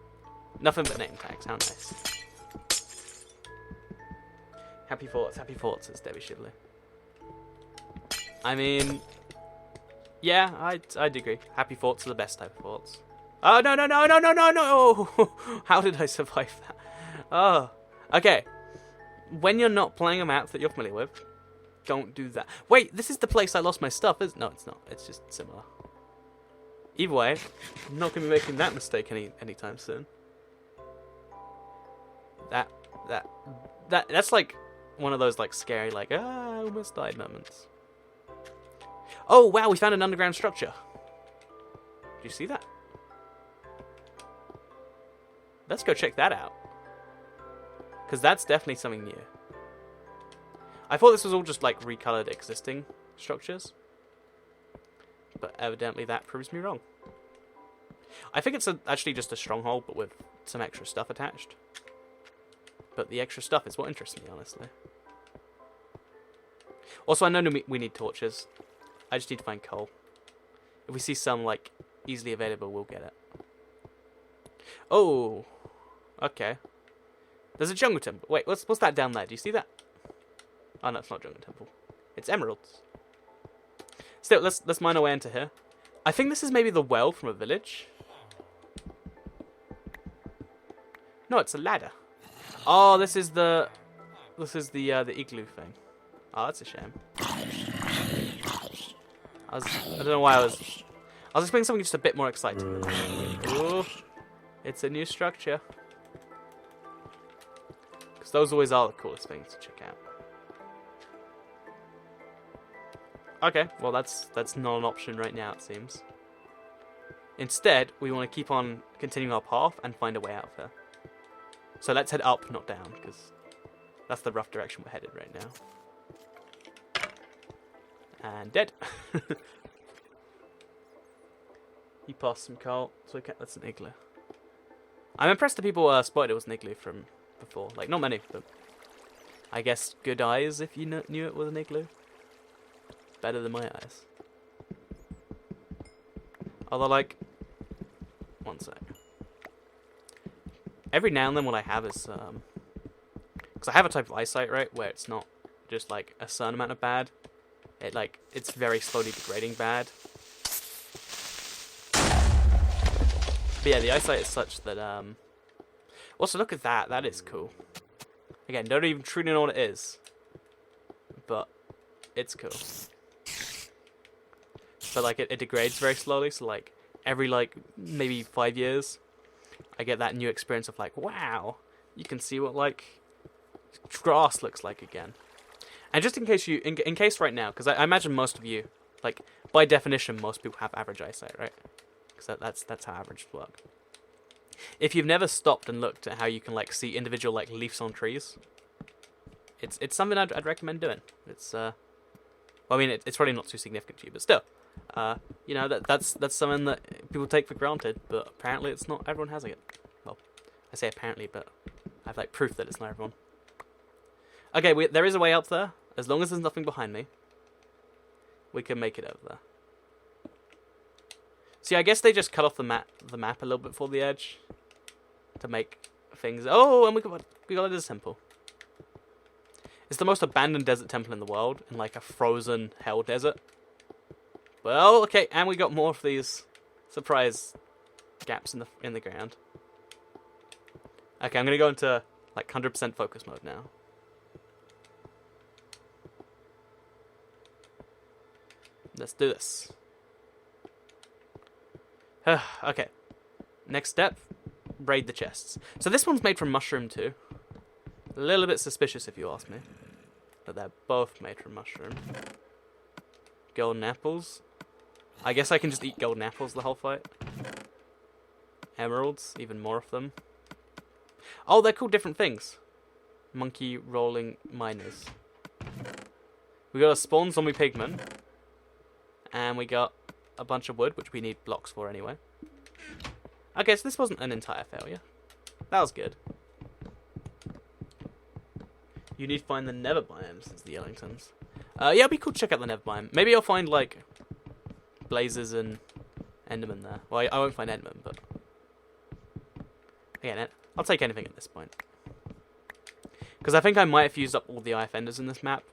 [SPEAKER 1] Nothing but name tags, how nice. Happy thoughts, says Debbie Shively. I mean... Yeah, I'd agree. Happy thoughts are the best type of thoughts. Oh, no! How did I survive that? Oh, okay. When you're not playing a map that you're familiar with, don't do that. Wait, this is the place I lost my stuff, isn't it? No, it's not. It's just similar. Either way, I'm not going to be making that mistake anytime soon. That's like one of those like scary, like, I almost died moments. Oh, wow, we found an underground structure. Did you see that? Let's go check that out. Because that's definitely something new. I thought this was all just, like, recolored existing structures. But evidently that proves me wrong. I think it's actually just a stronghold, but with some extra stuff attached. But the extra stuff is what interests me, honestly. Also, I know we need torches. I just need to find coal. If we see some, like, easily available, we'll get it. Oh! Okay. There's a jungle temple. Wait, what's that down there? Do you see that? Oh, no, it's not jungle temple. It's emeralds. Still, let's mine our way into here. I think this is maybe the well from a village. No, it's a ladder. Oh, this is the igloo thing. Oh, that's a shame. I don't know why I was expecting something just a bit more exciting. Ooh, it's a new structure. Because those always are the coolest things to check out. Okay, well that's not an option right now, it seems. Instead, we want to keep on continuing our path and find a way out of here. So let's head up, not down, because that's the rough direction we're headed right now. And dead. He passed some coal, so okay, that's an igloo. I'm impressed that people spotted it was an igloo from before. Like, not many, but I guess good eyes if you knew it was an igloo. Better than my eyes. Although, like, one sec. Every now and then what I have is, because I have a type of eyesight, right, where it's not just, like, a certain amount of bad. It's very slowly degrading bad. But yeah, the eyesight is such that, also, look at that. That is cool. Again, don't even truly know what it is. But it's cool. So, like, it degrades very slowly. So, like, every, like, maybe 5 years, I get that new experience of, like, wow, you can see what, like, grass looks like again. And just in case in case right now, because I imagine most of you, like, by definition, most people have average eyesight, right? Because that's how averages work. If you've never stopped and looked at how you can, like, see individual, like, leaves on trees, it's something I'd recommend doing. It's well, I mean, it's probably not too significant to you, but still, you know, that's something that people take for granted, but apparently it's not everyone has it. Well, I say apparently, but I have, like, proof that it's not everyone. Okay, there is a way up there. As long as there's nothing behind me, we can make it over there. See, I guess they just cut off the map a little bit for the edge to make things. Oh, and we got a temple. It's the most abandoned desert temple in the world, in, like, a frozen hell desert. Well, okay, and we got more of these surprise gaps in the ground. Okay, I'm gonna go into, like, 100% focus mode now. Let's do this. Okay. Next step, braid the chests. So this one's made from mushroom too. A little bit suspicious if you ask me. But they're both made from mushroom. Golden apples. I guess I can just eat golden apples the whole fight. Emeralds, even more of them. Oh, they're called different things. Monkey rolling miners. We got a spawn zombie pigman. And we got a bunch of wood, which we need blocks for anyway. Okay, so this wasn't an entire failure. That was good. You need to find the Nether biomes, says the Ellingtons. Yeah, it'd be cool to check out the Nether biome. Maybe I'll find, like, blazes and Enderman there. Well, I won't find Enderman, but again, I'll take anything at this point. Because I think I might have used up all the IF enders in this map.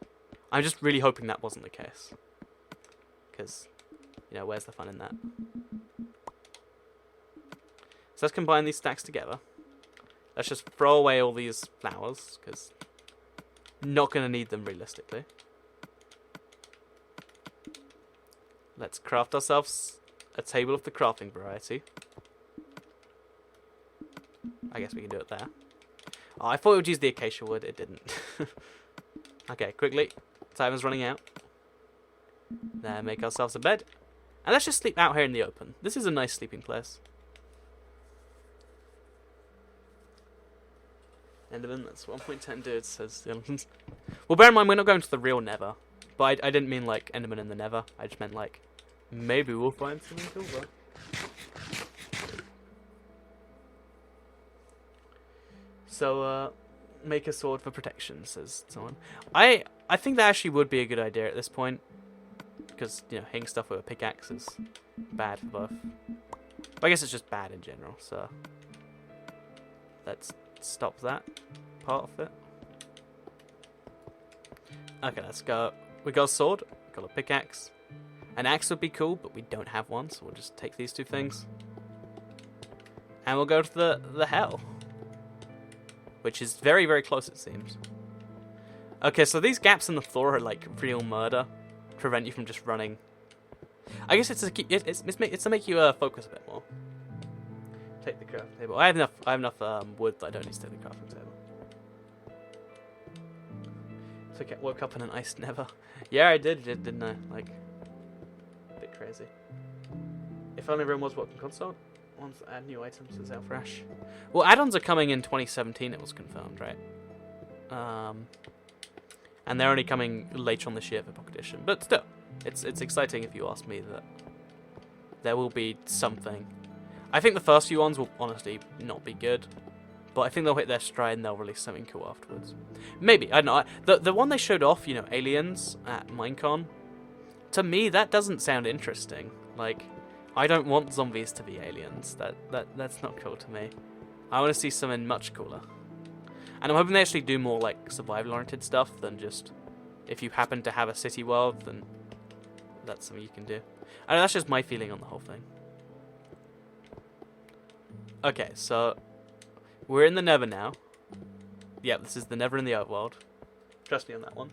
[SPEAKER 1] I'm just really hoping that wasn't the case. Because, you know, where's the fun in that? So let's combine these stacks together. Let's just throw away all these flowers, because not going to need them realistically. Let's craft ourselves a table of the crafting variety. I guess we can do it there. Oh, I thought it would use the acacia wood. It didn't. Okay, quickly. Timer's running out. There, make ourselves a bed. And let's just sleep out here in the open. This is a nice sleeping place. Enderman, that's 1.10 dudes, says the Ellingtons. Well, bear in mind, we're not going to the real Nether. But I didn't mean like Enderman in the Nether. I just meant like maybe we'll find something cool there. So make a sword for protection, says someone. I think that actually would be a good idea at this point, because you know hitting stuff with a pickaxe is bad for both. But I guess it's just bad in general. So let's stop that part of it. Okay, let's go. We got a sword, got a pickaxe. An axe would be cool, but we don't have one, so we'll just take these two things. And we'll go to the hell. Which is very, very close, it seems. Okay, so these gaps in the floor are like real murder. Prevent you from just running. I guess it's to make you focus a bit more. Take the crafting table. I have enough wood that I don't need to take the crafting table. So I woke up in an iced Nether. Yeah, I did, didn't I? Like, a bit crazy. If only everyone was working console. Ones that add new items to Zelfrash. Well, add-ons are coming in 2017, it was confirmed, right? And they're only coming later on this year for Pocket Edition. But still, it's exciting if you ask me that there will be something. I think the first few ones will honestly not be good. But I think they'll hit their stride and they'll release something cool afterwards. Maybe, I don't know. The one they showed off, you know, aliens at Minecon, to me that doesn't sound interesting. Like, I don't want zombies to be aliens. That's not cool to me. I want to see something much cooler. And I'm hoping they actually do more like survival-oriented stuff than just if you happen to have a city world, then that's something you can do. I know that's just my feeling on the whole thing. Okay, so we're in the Nether now. Yep, this is the Nether in the overworld. Trust me on that one.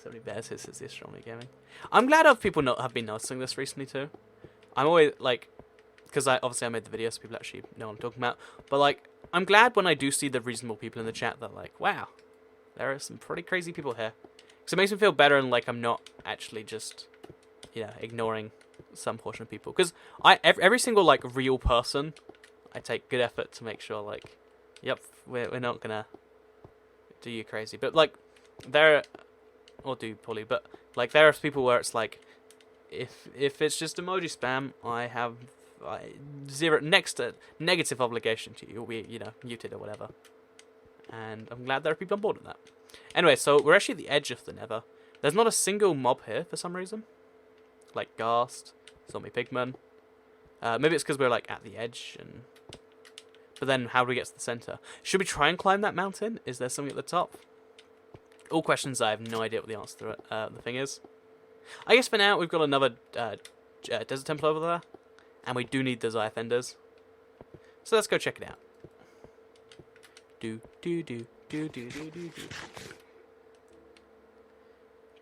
[SPEAKER 1] So many bears here, says the astronomy gaming. I'm glad other people have been noticing this recently too. I'm always like, because obviously I made the video so people actually know what I'm talking about. But like, I'm glad when I do see the reasonable people in the chat that like, wow, there are some pretty crazy people here. Because it makes me feel better and like I'm not actually just, you know, ignoring some portion of people. Because every single like real person, I take good effort to make sure like, yep, we're not gonna do you crazy. But like, or do poorly, but like there are people where it's like, if it's just emoji spam, I have zero next to negative obligation to you. You'll be, you know, muted or whatever. And I'm glad there are people on board with that. Anyway, so we're actually at the edge of the Nether. There's not a single mob here for some reason, like ghast, zombie pigman. Maybe it's because we're like at the edge, and but then how do we get to the center? Should we try and climb that mountain? Is there something at the top? All questions I have no idea what the answer to the thing is. I guess for now we've got another desert temple over there, and we do need those IF enders. So let's go check it out.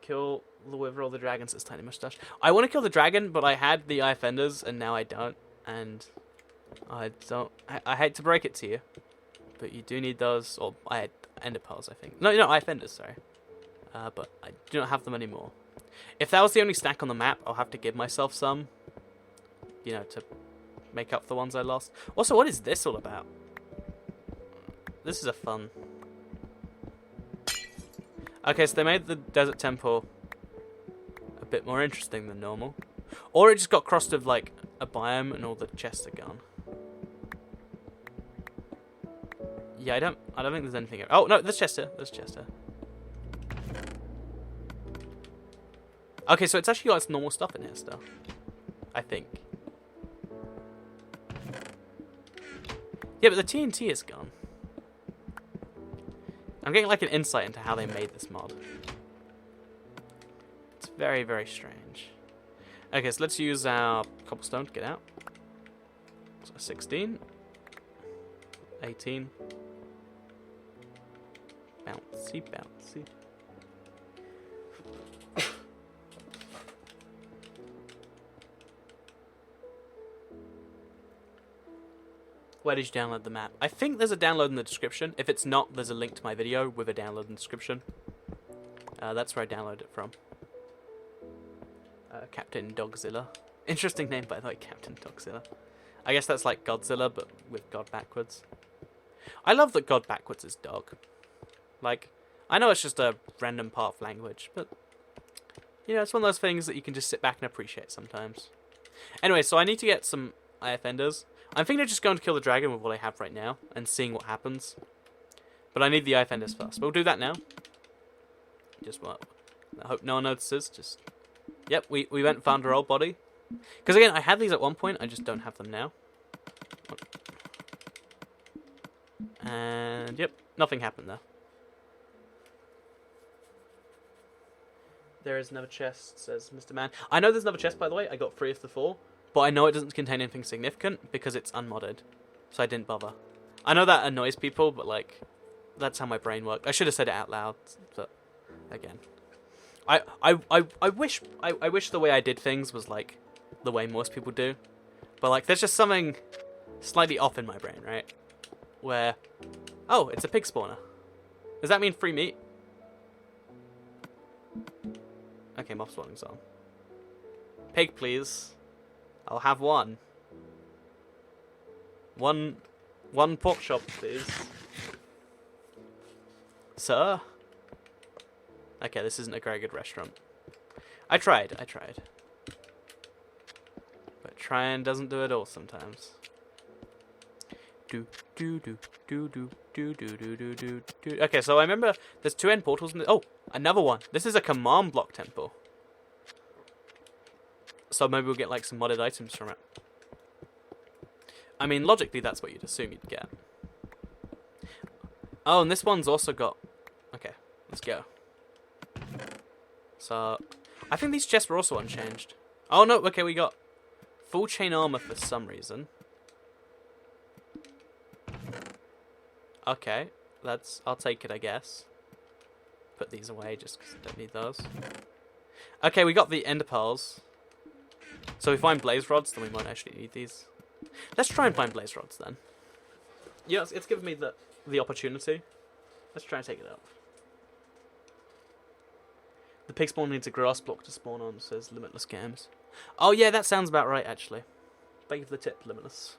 [SPEAKER 1] Kill the wither or the dragon, says Tiny Mustache. I want to kill the dragon, but I had the IF enders and now I don't, and I hate to break it to you, but you do need those. Or I had ender pearls, I think. No, IF enders, sorry. But I do not have them anymore. If that was the only stack on the map, I'll have to give myself some, you know, to make up for the ones I lost. Also, what is this all about? This is a fun. Okay, so they made the desert temple a bit more interesting than normal. Or it just got crossed with like a biome and all the chests are gone. Yeah, I don't think there's anything here. Oh no, there's chest here. There's chest here. Okay, so it's actually got its normal stuff in here still. I think. Yeah, but the TNT is gone. I'm getting like an insight into how they made this mod. It's very, very strange. Okay, so let's use our cobblestone to get out. So 16. 18. Bouncy, bouncy. Where did you download the map? I think there's a download in the description. If it's not, there's a link to my video with a download in the description. That's where I downloaded it from. Captain Dogzilla. Interesting name, by the way, Captain Dogzilla. I guess that's like Godzilla, but with God backwards. I love that God backwards is dog. Like, I know it's just a random part of language, but you know, it's one of those things that you can just sit back and appreciate sometimes. Anyway, so I need to get some IF enders. I'm thinking of just going to kill the dragon with what I have right now and seeing what happens. But I need the IF enders first. We'll do that now. Just what? I hope no one notices. Just yep, we went and found our old body. Because again, I had these at one point. I just don't have them now. And yep, nothing happened there. There is another chest, says Mr. Man. I know there's another chest, by the way. I got 3 of the 4. But I know it doesn't contain anything significant because it's unmodded. So I didn't bother. I know that annoys people, but like, that's how my brain worked. I should have said it out loud, but again. I wish the way I did things was like the way most people do. But like, there's just something slightly off in my brain, right? Where, oh, it's a pig spawner. Does that mean free meat? Okay, mob spawning's on. Pig, please. I'll have one. One pork chop, please. Sir? Okay, this isn't a very good restaurant. I tried. But trying doesn't do it all sometimes. Okay, so I remember there's 2 end portals in the... Oh, another one. This is a command block temple. So maybe we'll get like some modded items from it. I mean, logically that's what you'd assume you'd get. Oh, and this one's also got... Okay, let's go. So, I think these chests were also unchanged. Oh no, okay, we got full chain armor for some reason. Okay, I'll take it, I guess. Put these away just because I don't need those. Okay, we got the ender pearls. So we find blaze rods, then we might actually need these. Let's try and find blaze rods then. Yeah, it's given me the opportunity. Let's try and take it up. The pig spawn needs a grass block to spawn on, says Limitless Games. Oh yeah, that sounds about right actually. Thank you for the tip, Limitless.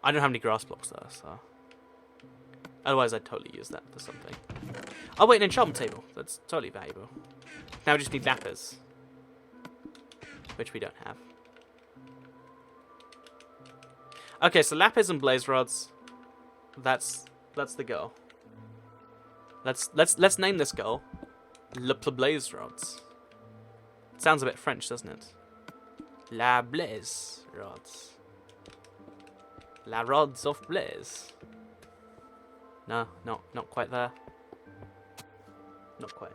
[SPEAKER 1] I don't have any grass blocks though, so... Otherwise I'd totally use that for something. Oh wait, an enchantment table. That's totally valuable. Now we just need lapis. Which we don't have. Okay, so lapis and blaze rods. That's the goal. Let's name this goal Le Blaze Rods. It sounds a bit French, doesn't it? La Blaze Rods. La Rods of Blaze. No, not quite there. Not quite.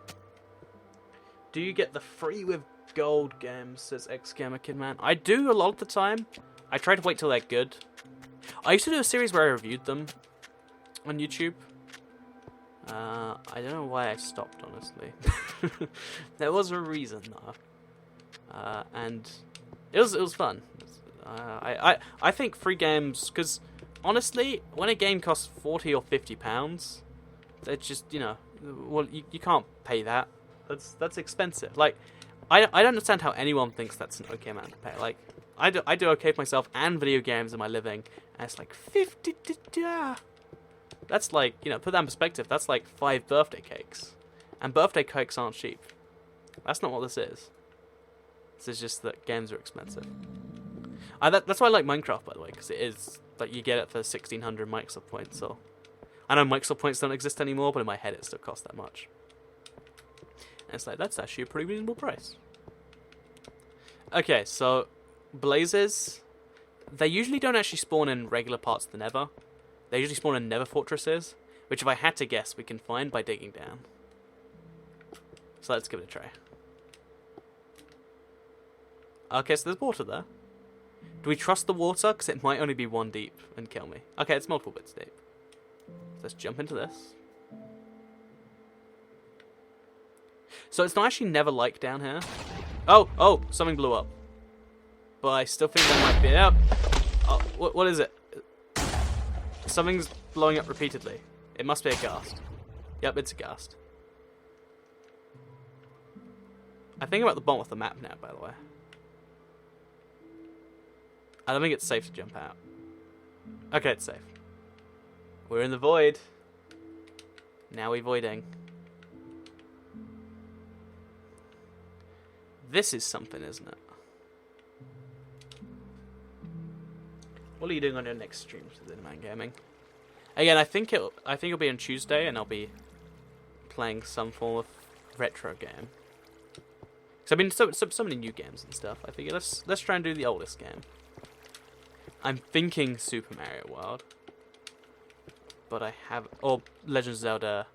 [SPEAKER 1] Do you get the free with gold games, says X-Gamer Kidman. I do a lot of the time. I try to wait till they're good. I used to do a series where I reviewed them on YouTube. I don't know why I stopped, honestly. There was a reason, though. And it was fun. I think free games, because honestly, when a game costs £40 or £50, it's just, you know, well, you can't pay that. That's expensive. Like, I don't understand how anyone thinks that's an okay amount to pay. Like, I do okay for myself and video games in my living, and it's like 50. That's like, you know, put that in perspective. That's like 5 birthday cakes, and birthday cakes aren't cheap. That's not what this is. This is just that games are expensive. That's why I like Minecraft, by the way, because it is like you get it for 1600 Microsoft points. So I know Microsoft points don't exist anymore, but in my head it still costs that much. And it's like, that's actually a pretty reasonable price. Okay, so blazes, they usually don't actually spawn in regular parts of the Nether. They usually spawn in Nether fortresses, which if I had to guess, we can find by digging down. So let's give it a try. Okay, so there's water there. Do we trust the water? Because it might only be 1 deep and kill me. Okay, it's multiple bits deep. Let's jump into this. So it's not actually never like down here. Oh, something blew up. But I still think there might be... Oh, what is it? Something's blowing up repeatedly. It must be a ghast. Yep, it's a ghast. I think I'm at the bottom of the map now, by the way. I don't think it's safe to jump out. Okay, it's safe. We're in the void. Now we voiding. This is something, isn't it? What are you doing on your next stream within Man Gaming? Again, I think it'll be on Tuesday, and I'll be playing some form of retro game. Cause I've been so many new games and stuff. I figure let's try and do the oldest game. I'm thinking Super Mario World, but I have or Legend of Zelda,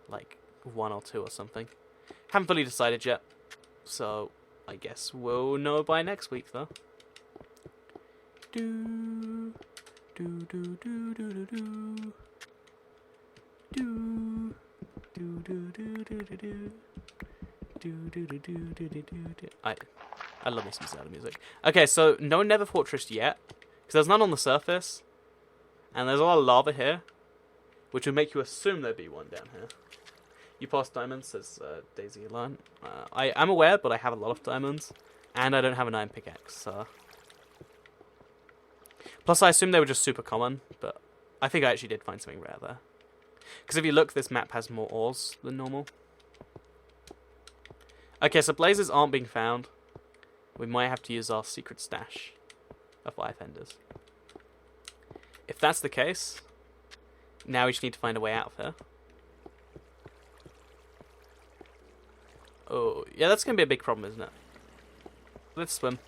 [SPEAKER 1] like 1 or 2 or something. Haven't fully decided yet, so I guess we'll know by next week though. Do do do do do do do do do do do do do do. I love me some Zelda music. Okay, so no Nether Fortress yet, because there's none on the surface, and there's a lot of lava here, which would make you assume there'd be one down here. You pass diamonds, says Daisy Alone. I'm aware, but I have a lot of diamonds, and I don't have an iron pickaxe, so... Plus, I assume they were just super common, but I think I actually did find something rare there. Because if you look, this map has more ores than normal. Okay, so blazes aren't being found. We might have to use our secret stash of life enders. If that's the case, now we just need to find a way out of here. Oh, yeah, that's going to be a big problem, isn't it? Let's swim.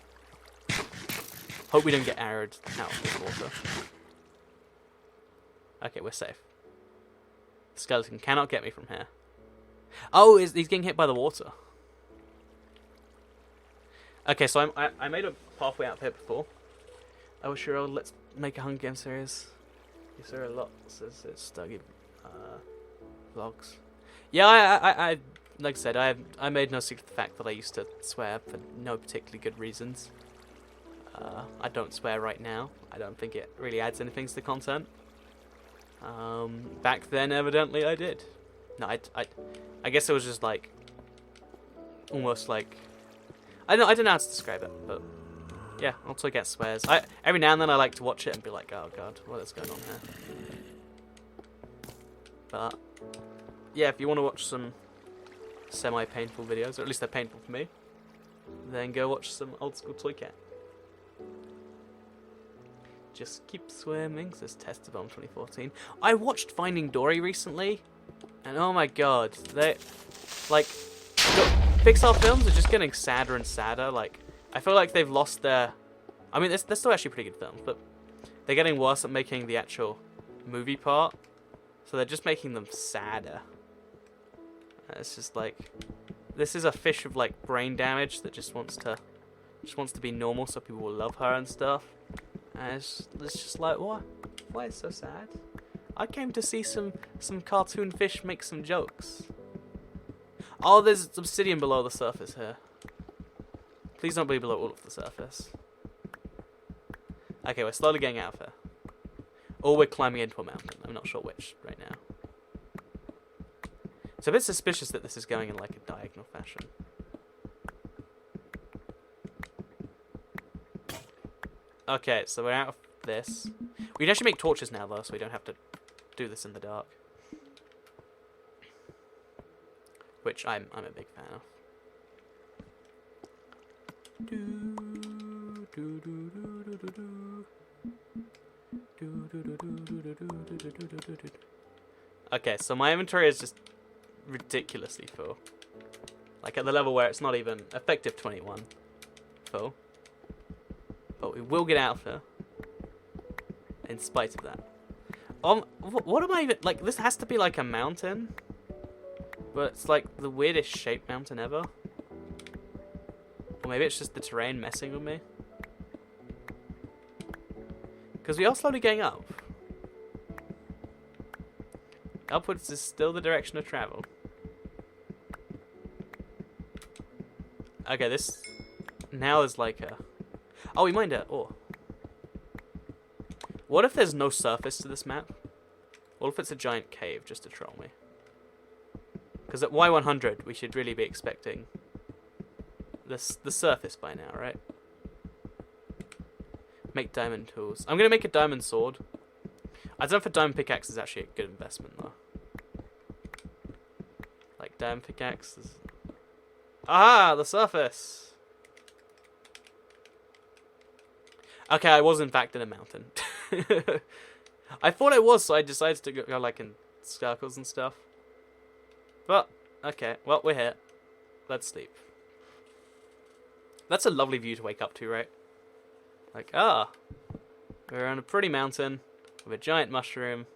[SPEAKER 1] Hope we don't get arrowed out of this water. Okay, we're safe. The skeleton cannot get me from here. Oh, he's getting hit by the water. Okay, so I made a pathway out here before. Oh, sure, let's make a Hunger Games series. Is there a lot? Says it's Stuggy vlogs. Yeah, I like I said, I made no secret of the fact that I used to swear for no particularly good reasons. I don't swear right now. I don't think it really adds anything to the content. Back then, evidently, I did. No, I guess it was just like almost like. I don't know how to describe it, but yeah, also get swears. Every now and then I like to watch it and be like, oh god, what is going on here? But yeah, if you want to watch some semi-painful videos, or at least they're painful for me, then go watch some old school Toy Cat. Just keep swimming, says Testabomb 2014. I watched Finding Dory recently, and oh my god, they like. Pixar films are just getting sadder and sadder. Like, I feel like they've lost their... I mean, they're still actually pretty good films, but they're getting worse at making the actual movie part. So they're just making them sadder. It's just like... This is a fish with, like, brain damage that just wants to be normal so people will love her and stuff. And it's just like, what? Why is it so sad? I came to see some cartoon fish make some jokes. Oh, there's obsidian below the surface here. Please don't be below all of the surface. Okay, we're slowly getting out of here. Or we're climbing into a mountain. I'm not sure which right now. It's a bit suspicious that this is going in like a diagonal fashion. Okay, so we're out of this. We can actually make torches now though, so we don't have to do this in the dark. Which I'm a big fan of. Okay, so my inventory is just ridiculously full. Like at the level where it's not even effective 21 full. But we will get out of here. In spite of that. What am I even... Like, this has to be like a mountain. But it's like the weirdest shaped mountain ever. Or maybe it's just the terrain messing with me. Because we are slowly going up. Upwards is still the direction of travel. Okay, this now is like a... Oh, we mined it. Oh. What if there's no surface to this map? What if it's a giant cave just to troll me? Because at Y100, we should really be expecting the surface by now, right? Make diamond tools. I'm going to make a diamond sword. I don't know if a diamond pickaxe is actually a good investment, though. diamond pickaxe. Aha! The surface! Okay, I was in fact in a mountain. I thought I was, so I decided to go like in circles and stuff. But, okay, well, we're here. Let's sleep. That's a lovely view to wake up to, right? Like, we're on a pretty mountain with a giant mushroom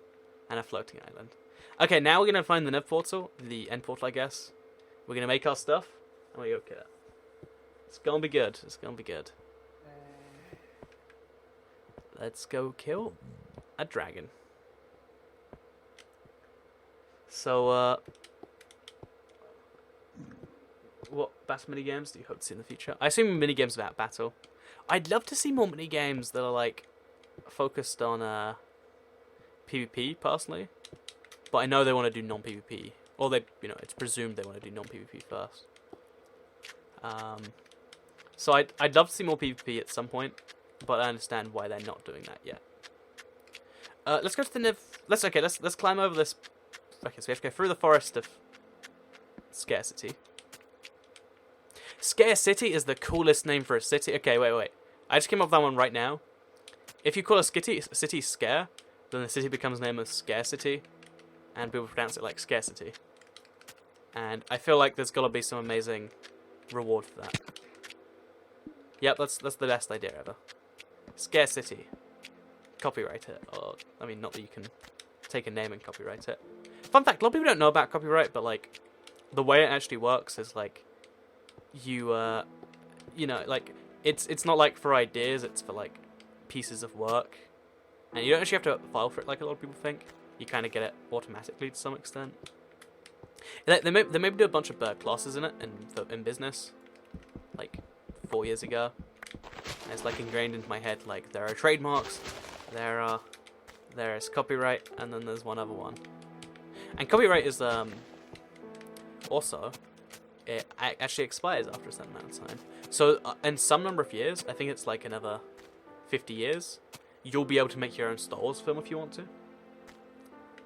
[SPEAKER 1] and a floating island. Okay, now we're going to find the Nether portal, the end portal, I guess. We're going to make our stuff, and we go kill it. It's going to be good. It's going to be good. Let's go kill a dragon. So, what battle minigames do you hope to see in the future? I assume minigames about battle. I'd love to see more minigames that are, like, focused on, PvP, personally. But I know they want to do non-PvP. Or they, it's presumed they want to do non-PvP first. So I'd love to see more PvP at some point, but I understand why they're not doing that yet. Let's go to the Nether. Let's climb over this. Okay, so we have to go through the forest of Scarcity. Scarcity is the coolest name for a city. Okay, wait. I just came up with that one right now. If you call a city Scare, then the city becomes named as Scarcity, and people pronounce it like Scarcity. And I feel like there's got to be some amazing reward for that. Yep, that's the best idea ever. Scarcity. Copyright it. Or, I mean, not that you can take a name and copyright it. Fun fact, a lot of people don't know about copyright, but, like, the way it actually works is, like, you, like, it's not, like, for ideas, it's for, like, pieces of work. And you don't actually have to file for it like a lot of people think. You kind of get it automatically to some extent. They maybe do a bunch of classes in it in business, like 4 years ago. And it's like ingrained into my head. Like there are trademarks, there is copyright, and then there's one other one. And copyright is also it actually expires after a certain amount of time. So in some number of years, I think it's like another 50 years, you'll be able to make your own Star Wars film if you want to,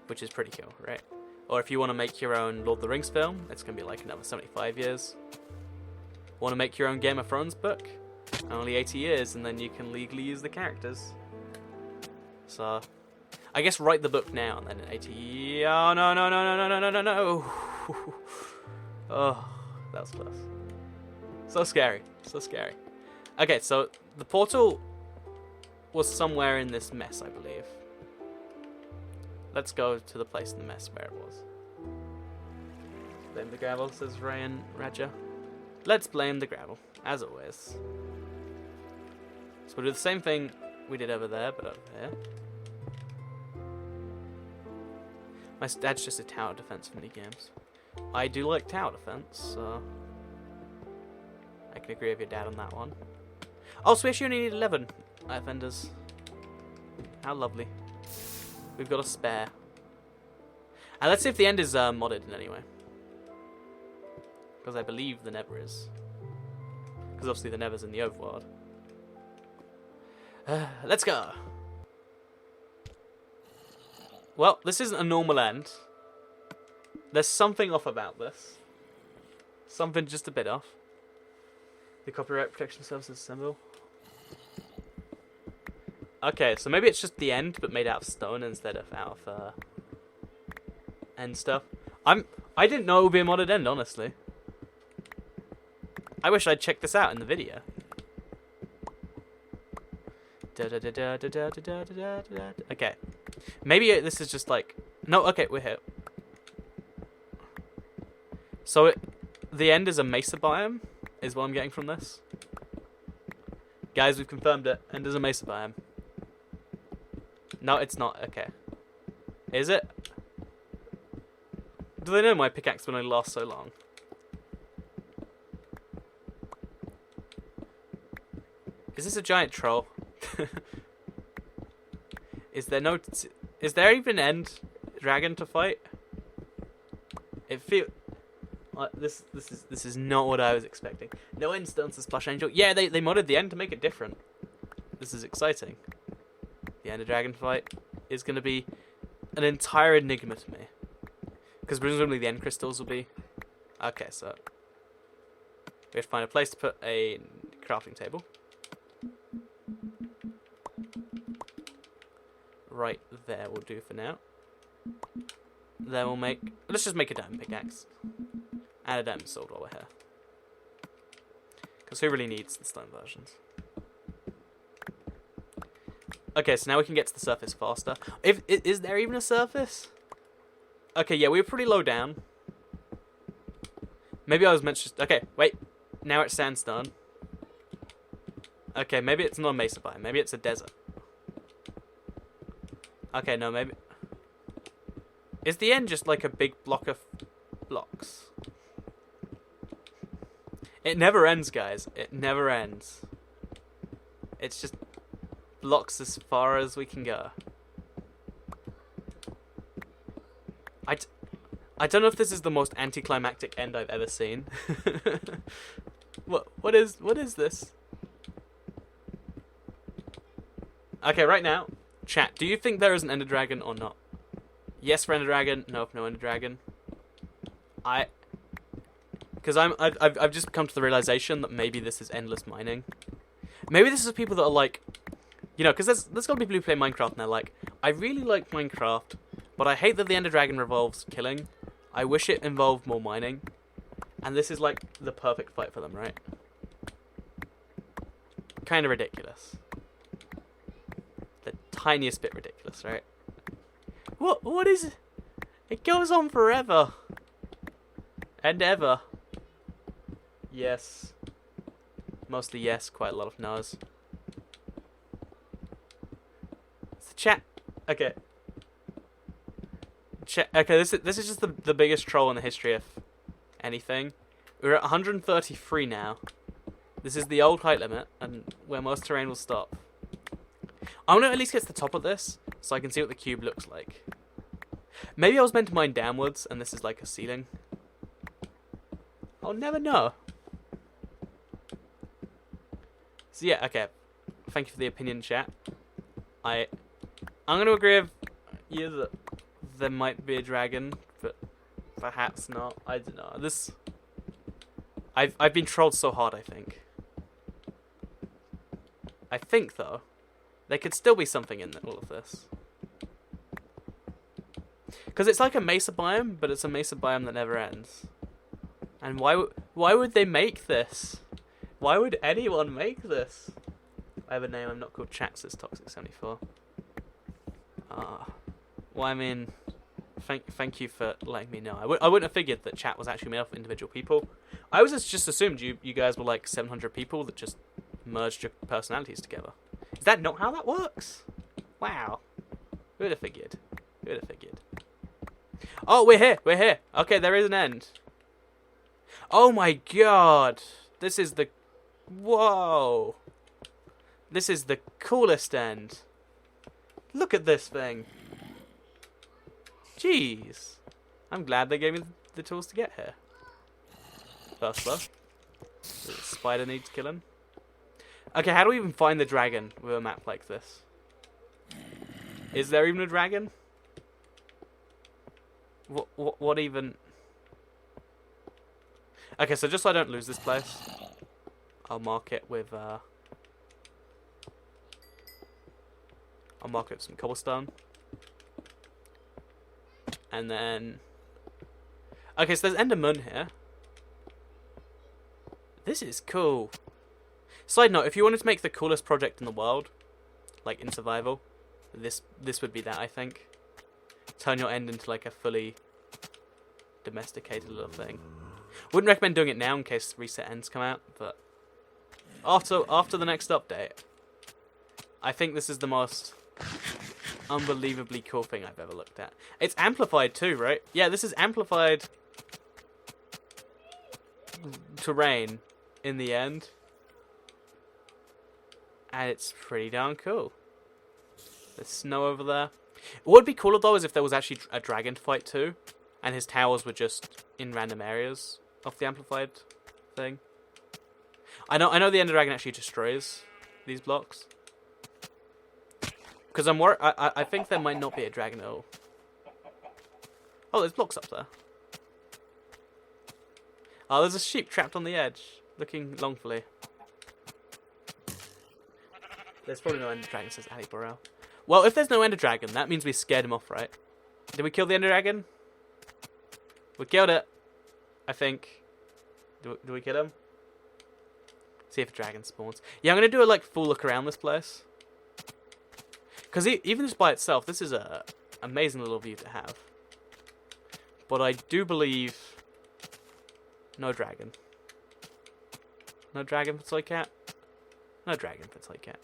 [SPEAKER 1] which is pretty cool, right? Or if you want to make your own Lord of the Rings film, it's going to be like another 75 years. Want to make your own Game of Thrones book? Only 80 years, and then you can legally use the characters. So, I guess write the book now, and then in 80... Oh, no. Oh, that was close. So scary. Okay, so the portal was somewhere in this mess, I believe. Let's go to the place in the mess where it was. Blame the gravel, says Ryan Raja. Let's blame the gravel, as always. So we'll do the same thing we did over there, but over here. My dad's just a tower defense for minigames. I do like tower defense, so I can agree with your dad on that one. Oh, so we actually only need 11 offenders. How lovely. We've got a spare. And let's see if the end is modded in any way. Because I believe the Nether is. Because obviously the Nether's in the overworld. Let's go. Well, this isn't a normal end. There's something off about this. Something just a bit off. The Copyright Protection Services symbol. Okay, so maybe it's just the end, but made out of stone instead of out of end stuff. I didn't know it would be a modded end, honestly. I wish I'd checked this out in the video. Okay, maybe this is just like no. Okay, we're here. So the end is a mesa biome, is what I'm getting from this. Guys, we've confirmed it. End is a mesa biome. No, it's not. Okay. Is it? Do they know my pickaxe will only last so long? Is this a giant troll? Is there even an end dragon to fight? It feel this is not what I was expecting. No end stones to Splash Angel. Yeah, they modded the end to make it different. This is exciting. The Ender Dragon fight is going to be an entire enigma to me. Because presumably the end crystals will be Okay, so we have to find a place to put a crafting table. Right there will do for now. Then we'll make... Let's just make a diamond pickaxe. And a diamond sword while we're here. Because who really needs the stone versions? Okay, so now we can get to the surface faster. Is there even a surface? Okay, yeah, we were pretty low down. Maybe I was meant to... Okay, wait. Now it's sandstone. Okay, maybe it's not a mesa biome. Maybe it's a desert. Okay, no, maybe... Is the end just like a big block of blocks? It never ends, guys. It never ends. It's just blocks as far as we can go. I don't know if this is the most anticlimactic end I've ever seen. What is this? Okay, right now, chat, do you think there is an ender dragon or not? Yes for ender dragon, no for no ender dragon. Because I've just come to the realization that maybe this is endless mining. Maybe this is people that are like, you know, because there's got people who play Minecraft and they're like, I really like Minecraft, but I hate that the ender dragon revolves killing. I wish it involved more mining. And this is like the perfect fight for them, right? Kind of ridiculous. The tiniest bit ridiculous, right? What is it? It goes on forever. And ever. Yes. Mostly yes, quite a lot of no's. It's the chat. Okay. Okay, this is just the biggest troll in the history of anything. We're at 133 now. This is the old height limit, and where most terrain will stop. I want to at least get to the top of this, so I can see what the cube looks like. Maybe I was meant to mine downwards, and this is like a ceiling. I'll never know. So yeah, okay. Thank you for the opinion, chat. I'm going to agree with you that there might be a dragon, but perhaps not. I don't know. This... I've been trolled so hard, I think. I think, though, there could still be something in all of this. Because it's like a mesa biome, but it's a mesa biome that never ends. And why would they make this? Why would anyone make this? I have a name, I'm not called Chax's Toxic74. Well, I mean, thank you for letting me know. I wouldn't have figured that chat was actually made up of individual people. I was just assumed you guys were like 700 people that just merged your personalities together. Is that not how that works? Wow. Who would have figured? Who would have figured? Oh, we're here. We're here. Okay, there is an end. Oh my god. This is the... Whoa. This is the coolest end. Look at this thing. Jeez. I'm glad they gave me the tools to get here. First though. The spider needs killing. Okay, how do we even find the dragon with a map like this? Is there even a dragon? What even... Okay, so just so I don't lose this place, I'll mark it with I'll mark it with some cobblestone. And then... Okay, so there's Enderman here. This is cool. Side note, if you wanted to make the coolest project in the world, like in survival, this would be that, I think. Turn your end into like a fully domesticated little thing. Wouldn't recommend doing it now in case reset ends come out, but after the next update, I think this is the most unbelievably cool thing I've ever looked at. It's amplified too, right? Yeah, this is amplified terrain in the end. And it's pretty darn cool. There's snow over there. What would be cooler though is if there was actually a dragon to fight too, and his towers were just in random areas of the amplified thing. I know the Ender Dragon actually destroys these blocks. Because I'm worried. I think there might not be a dragon at all. Oh, there's blocks up there. Oh, there's a sheep trapped on the edge, looking longfully. There's probably no ender dragon, says Ali Burrell. Well, if there's no ender dragon, that means we scared him off, right? Did we kill the ender dragon? We killed it, I think. Do we kill him? See if a dragon spawns. Yeah, I'm gonna do a like full look around this place. Because even just by itself, this is a amazing little view to have. But I do believe no dragon. No dragon for Toy Cat. No dragon for Toy Cat.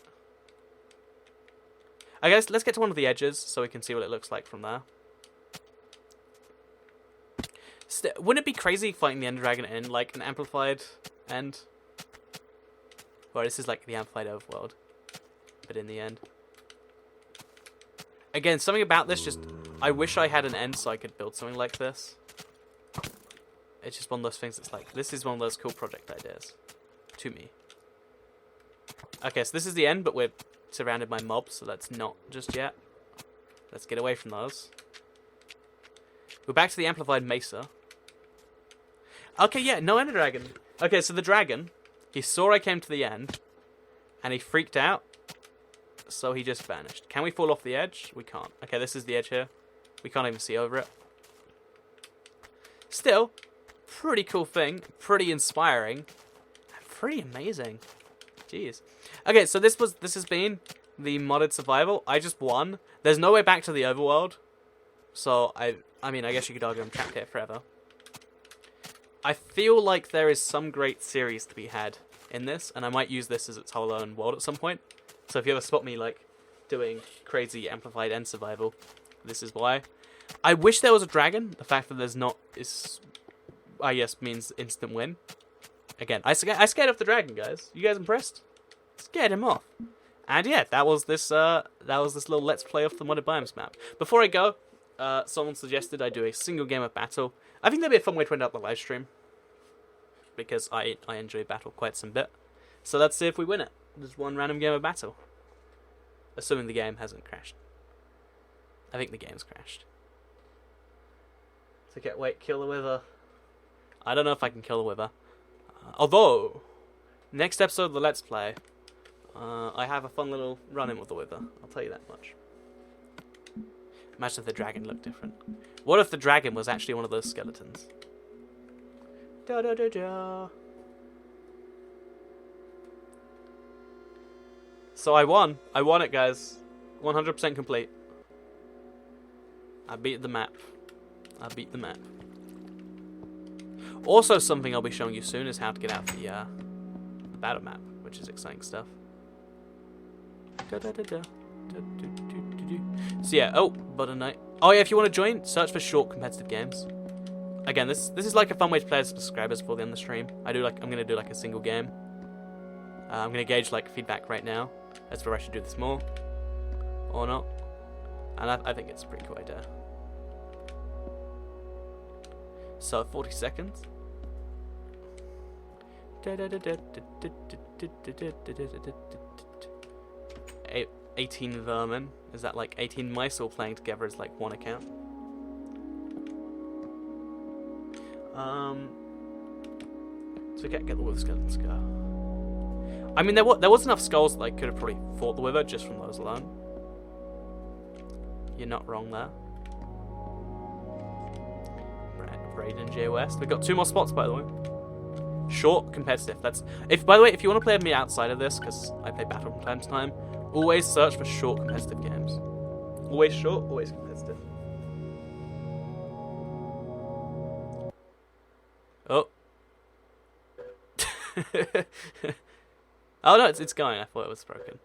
[SPEAKER 1] I guess let's get to one of the edges so we can see what it looks like from there. Wouldn't it be crazy fighting the Ender Dragon in like an amplified end? Or this is like the amplified overworld, but in the end. Again, something about this just, I wish I had an end so I could build something like this. It's just one of those things that's like, this is one of those cool project ideas. To me. Okay, so this is the end, but we're surrounded by mobs, so that's not just yet. Let's get away from those. We're back to the amplified mesa. Okay, yeah, no ender dragon. Okay, so the dragon, he saw I came to the end, and he freaked out, so he just vanished. Can we fall off the edge? We can't. Okay, this is the edge here. We can't even see over it. Still, pretty cool thing, pretty inspiring, and pretty amazing. Jeez. Okay, so this has been the modded survival. I just won. There's no way back to the overworld, so I mean, I guess you could argue I'm trapped here forever. I feel like there is some great series to be had in this, and I might use this as its whole own world at some point. So if you ever spot me like doing crazy amplified end survival, this is why. I wish there was a dragon. The fact that there's not is, I guess, means instant win. Again, I scared off the dragon, guys. You guys impressed? Scared him off. And yeah, that was this little let's play off the modded biomes map. Before I go, someone suggested I do a single game of battle. I think that'd be a fun way to end up the live stream, because I enjoy battle quite some bit. So let's see if we win it. Just one random game of battle. Assuming the game hasn't crashed. I think the game's crashed. So wait, kill the wither. I don't know if I can kill the wither. Although, next episode of the Let's Play, I have a fun little run-in with the wither. I'll tell you that much. Imagine if the dragon looked different. What if the dragon was actually one of those skeletons? Da da da da. So I won. I won it, guys. 100% complete. I beat the map. I beat the map. Also, something I'll be showing you soon is how to get out the battle map, which is exciting stuff. Da da da da. So yeah, oh, Butter Knight. Oh yeah, if you want to join, search for short competitive games. Again, this is like a fun way to play as subscribers before the end of the stream. I'm gonna do like a single game. I'm gonna gauge like feedback right now as to whether I should do this more or not. And I think it's a pretty cool idea. So 40 seconds. 18 vermin. Is that like 18 mice all playing together as like one account? So get the wither skeletons go. I mean, there was enough skulls that I could have probably fought the wither just from those alone. You're not wrong there. Braden J West. We've got 2 more spots, by the way. Short competitive. By the way, if you want to play with me outside of this, because I play battle from time to time, always search for short competitive games. Always short, always competitive. Oh. Oh no, it's going. I thought it was broken.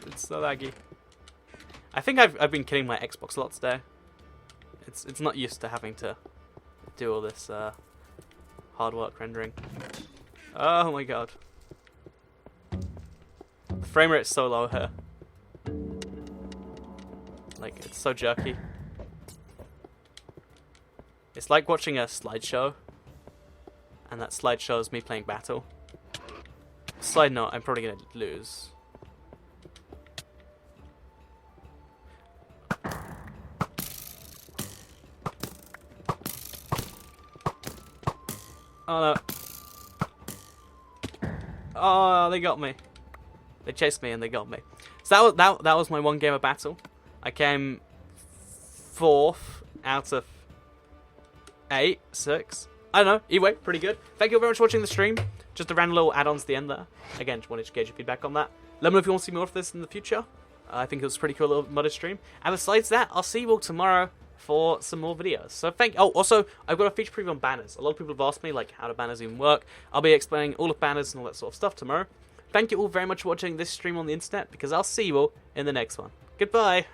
[SPEAKER 1] It's so laggy. I think I've been killing my Xbox a lot today. It's not used to having to do all this hard work rendering. Oh my god. The frame rate's so low here. Like, it's so jerky. It's like watching a slideshow, and that slideshow is me playing battle. Side note, I'm probably gonna lose. Oh no. Oh, they got me. They chased me and they got me. So that was my one game of battle. I came 4th out of 8, 6. I don't know. Anyway, pretty good. Thank you very much for watching the stream. Just a random little add-ons at the end there. Again, just wanted to gauge your feedback on that. Let me know if you want to see more of this in the future. I think it was a pretty cool little modded stream. And besides that, I'll see you all tomorrow for some more videos. So oh, also, I've got a feature preview on banners. A lot of people have asked me, like, how do banners even work? I'll be explaining all of banners and all that sort of stuff tomorrow. Thank you all very much for watching this stream on the internet, because I'll see you all in the next one. Goodbye!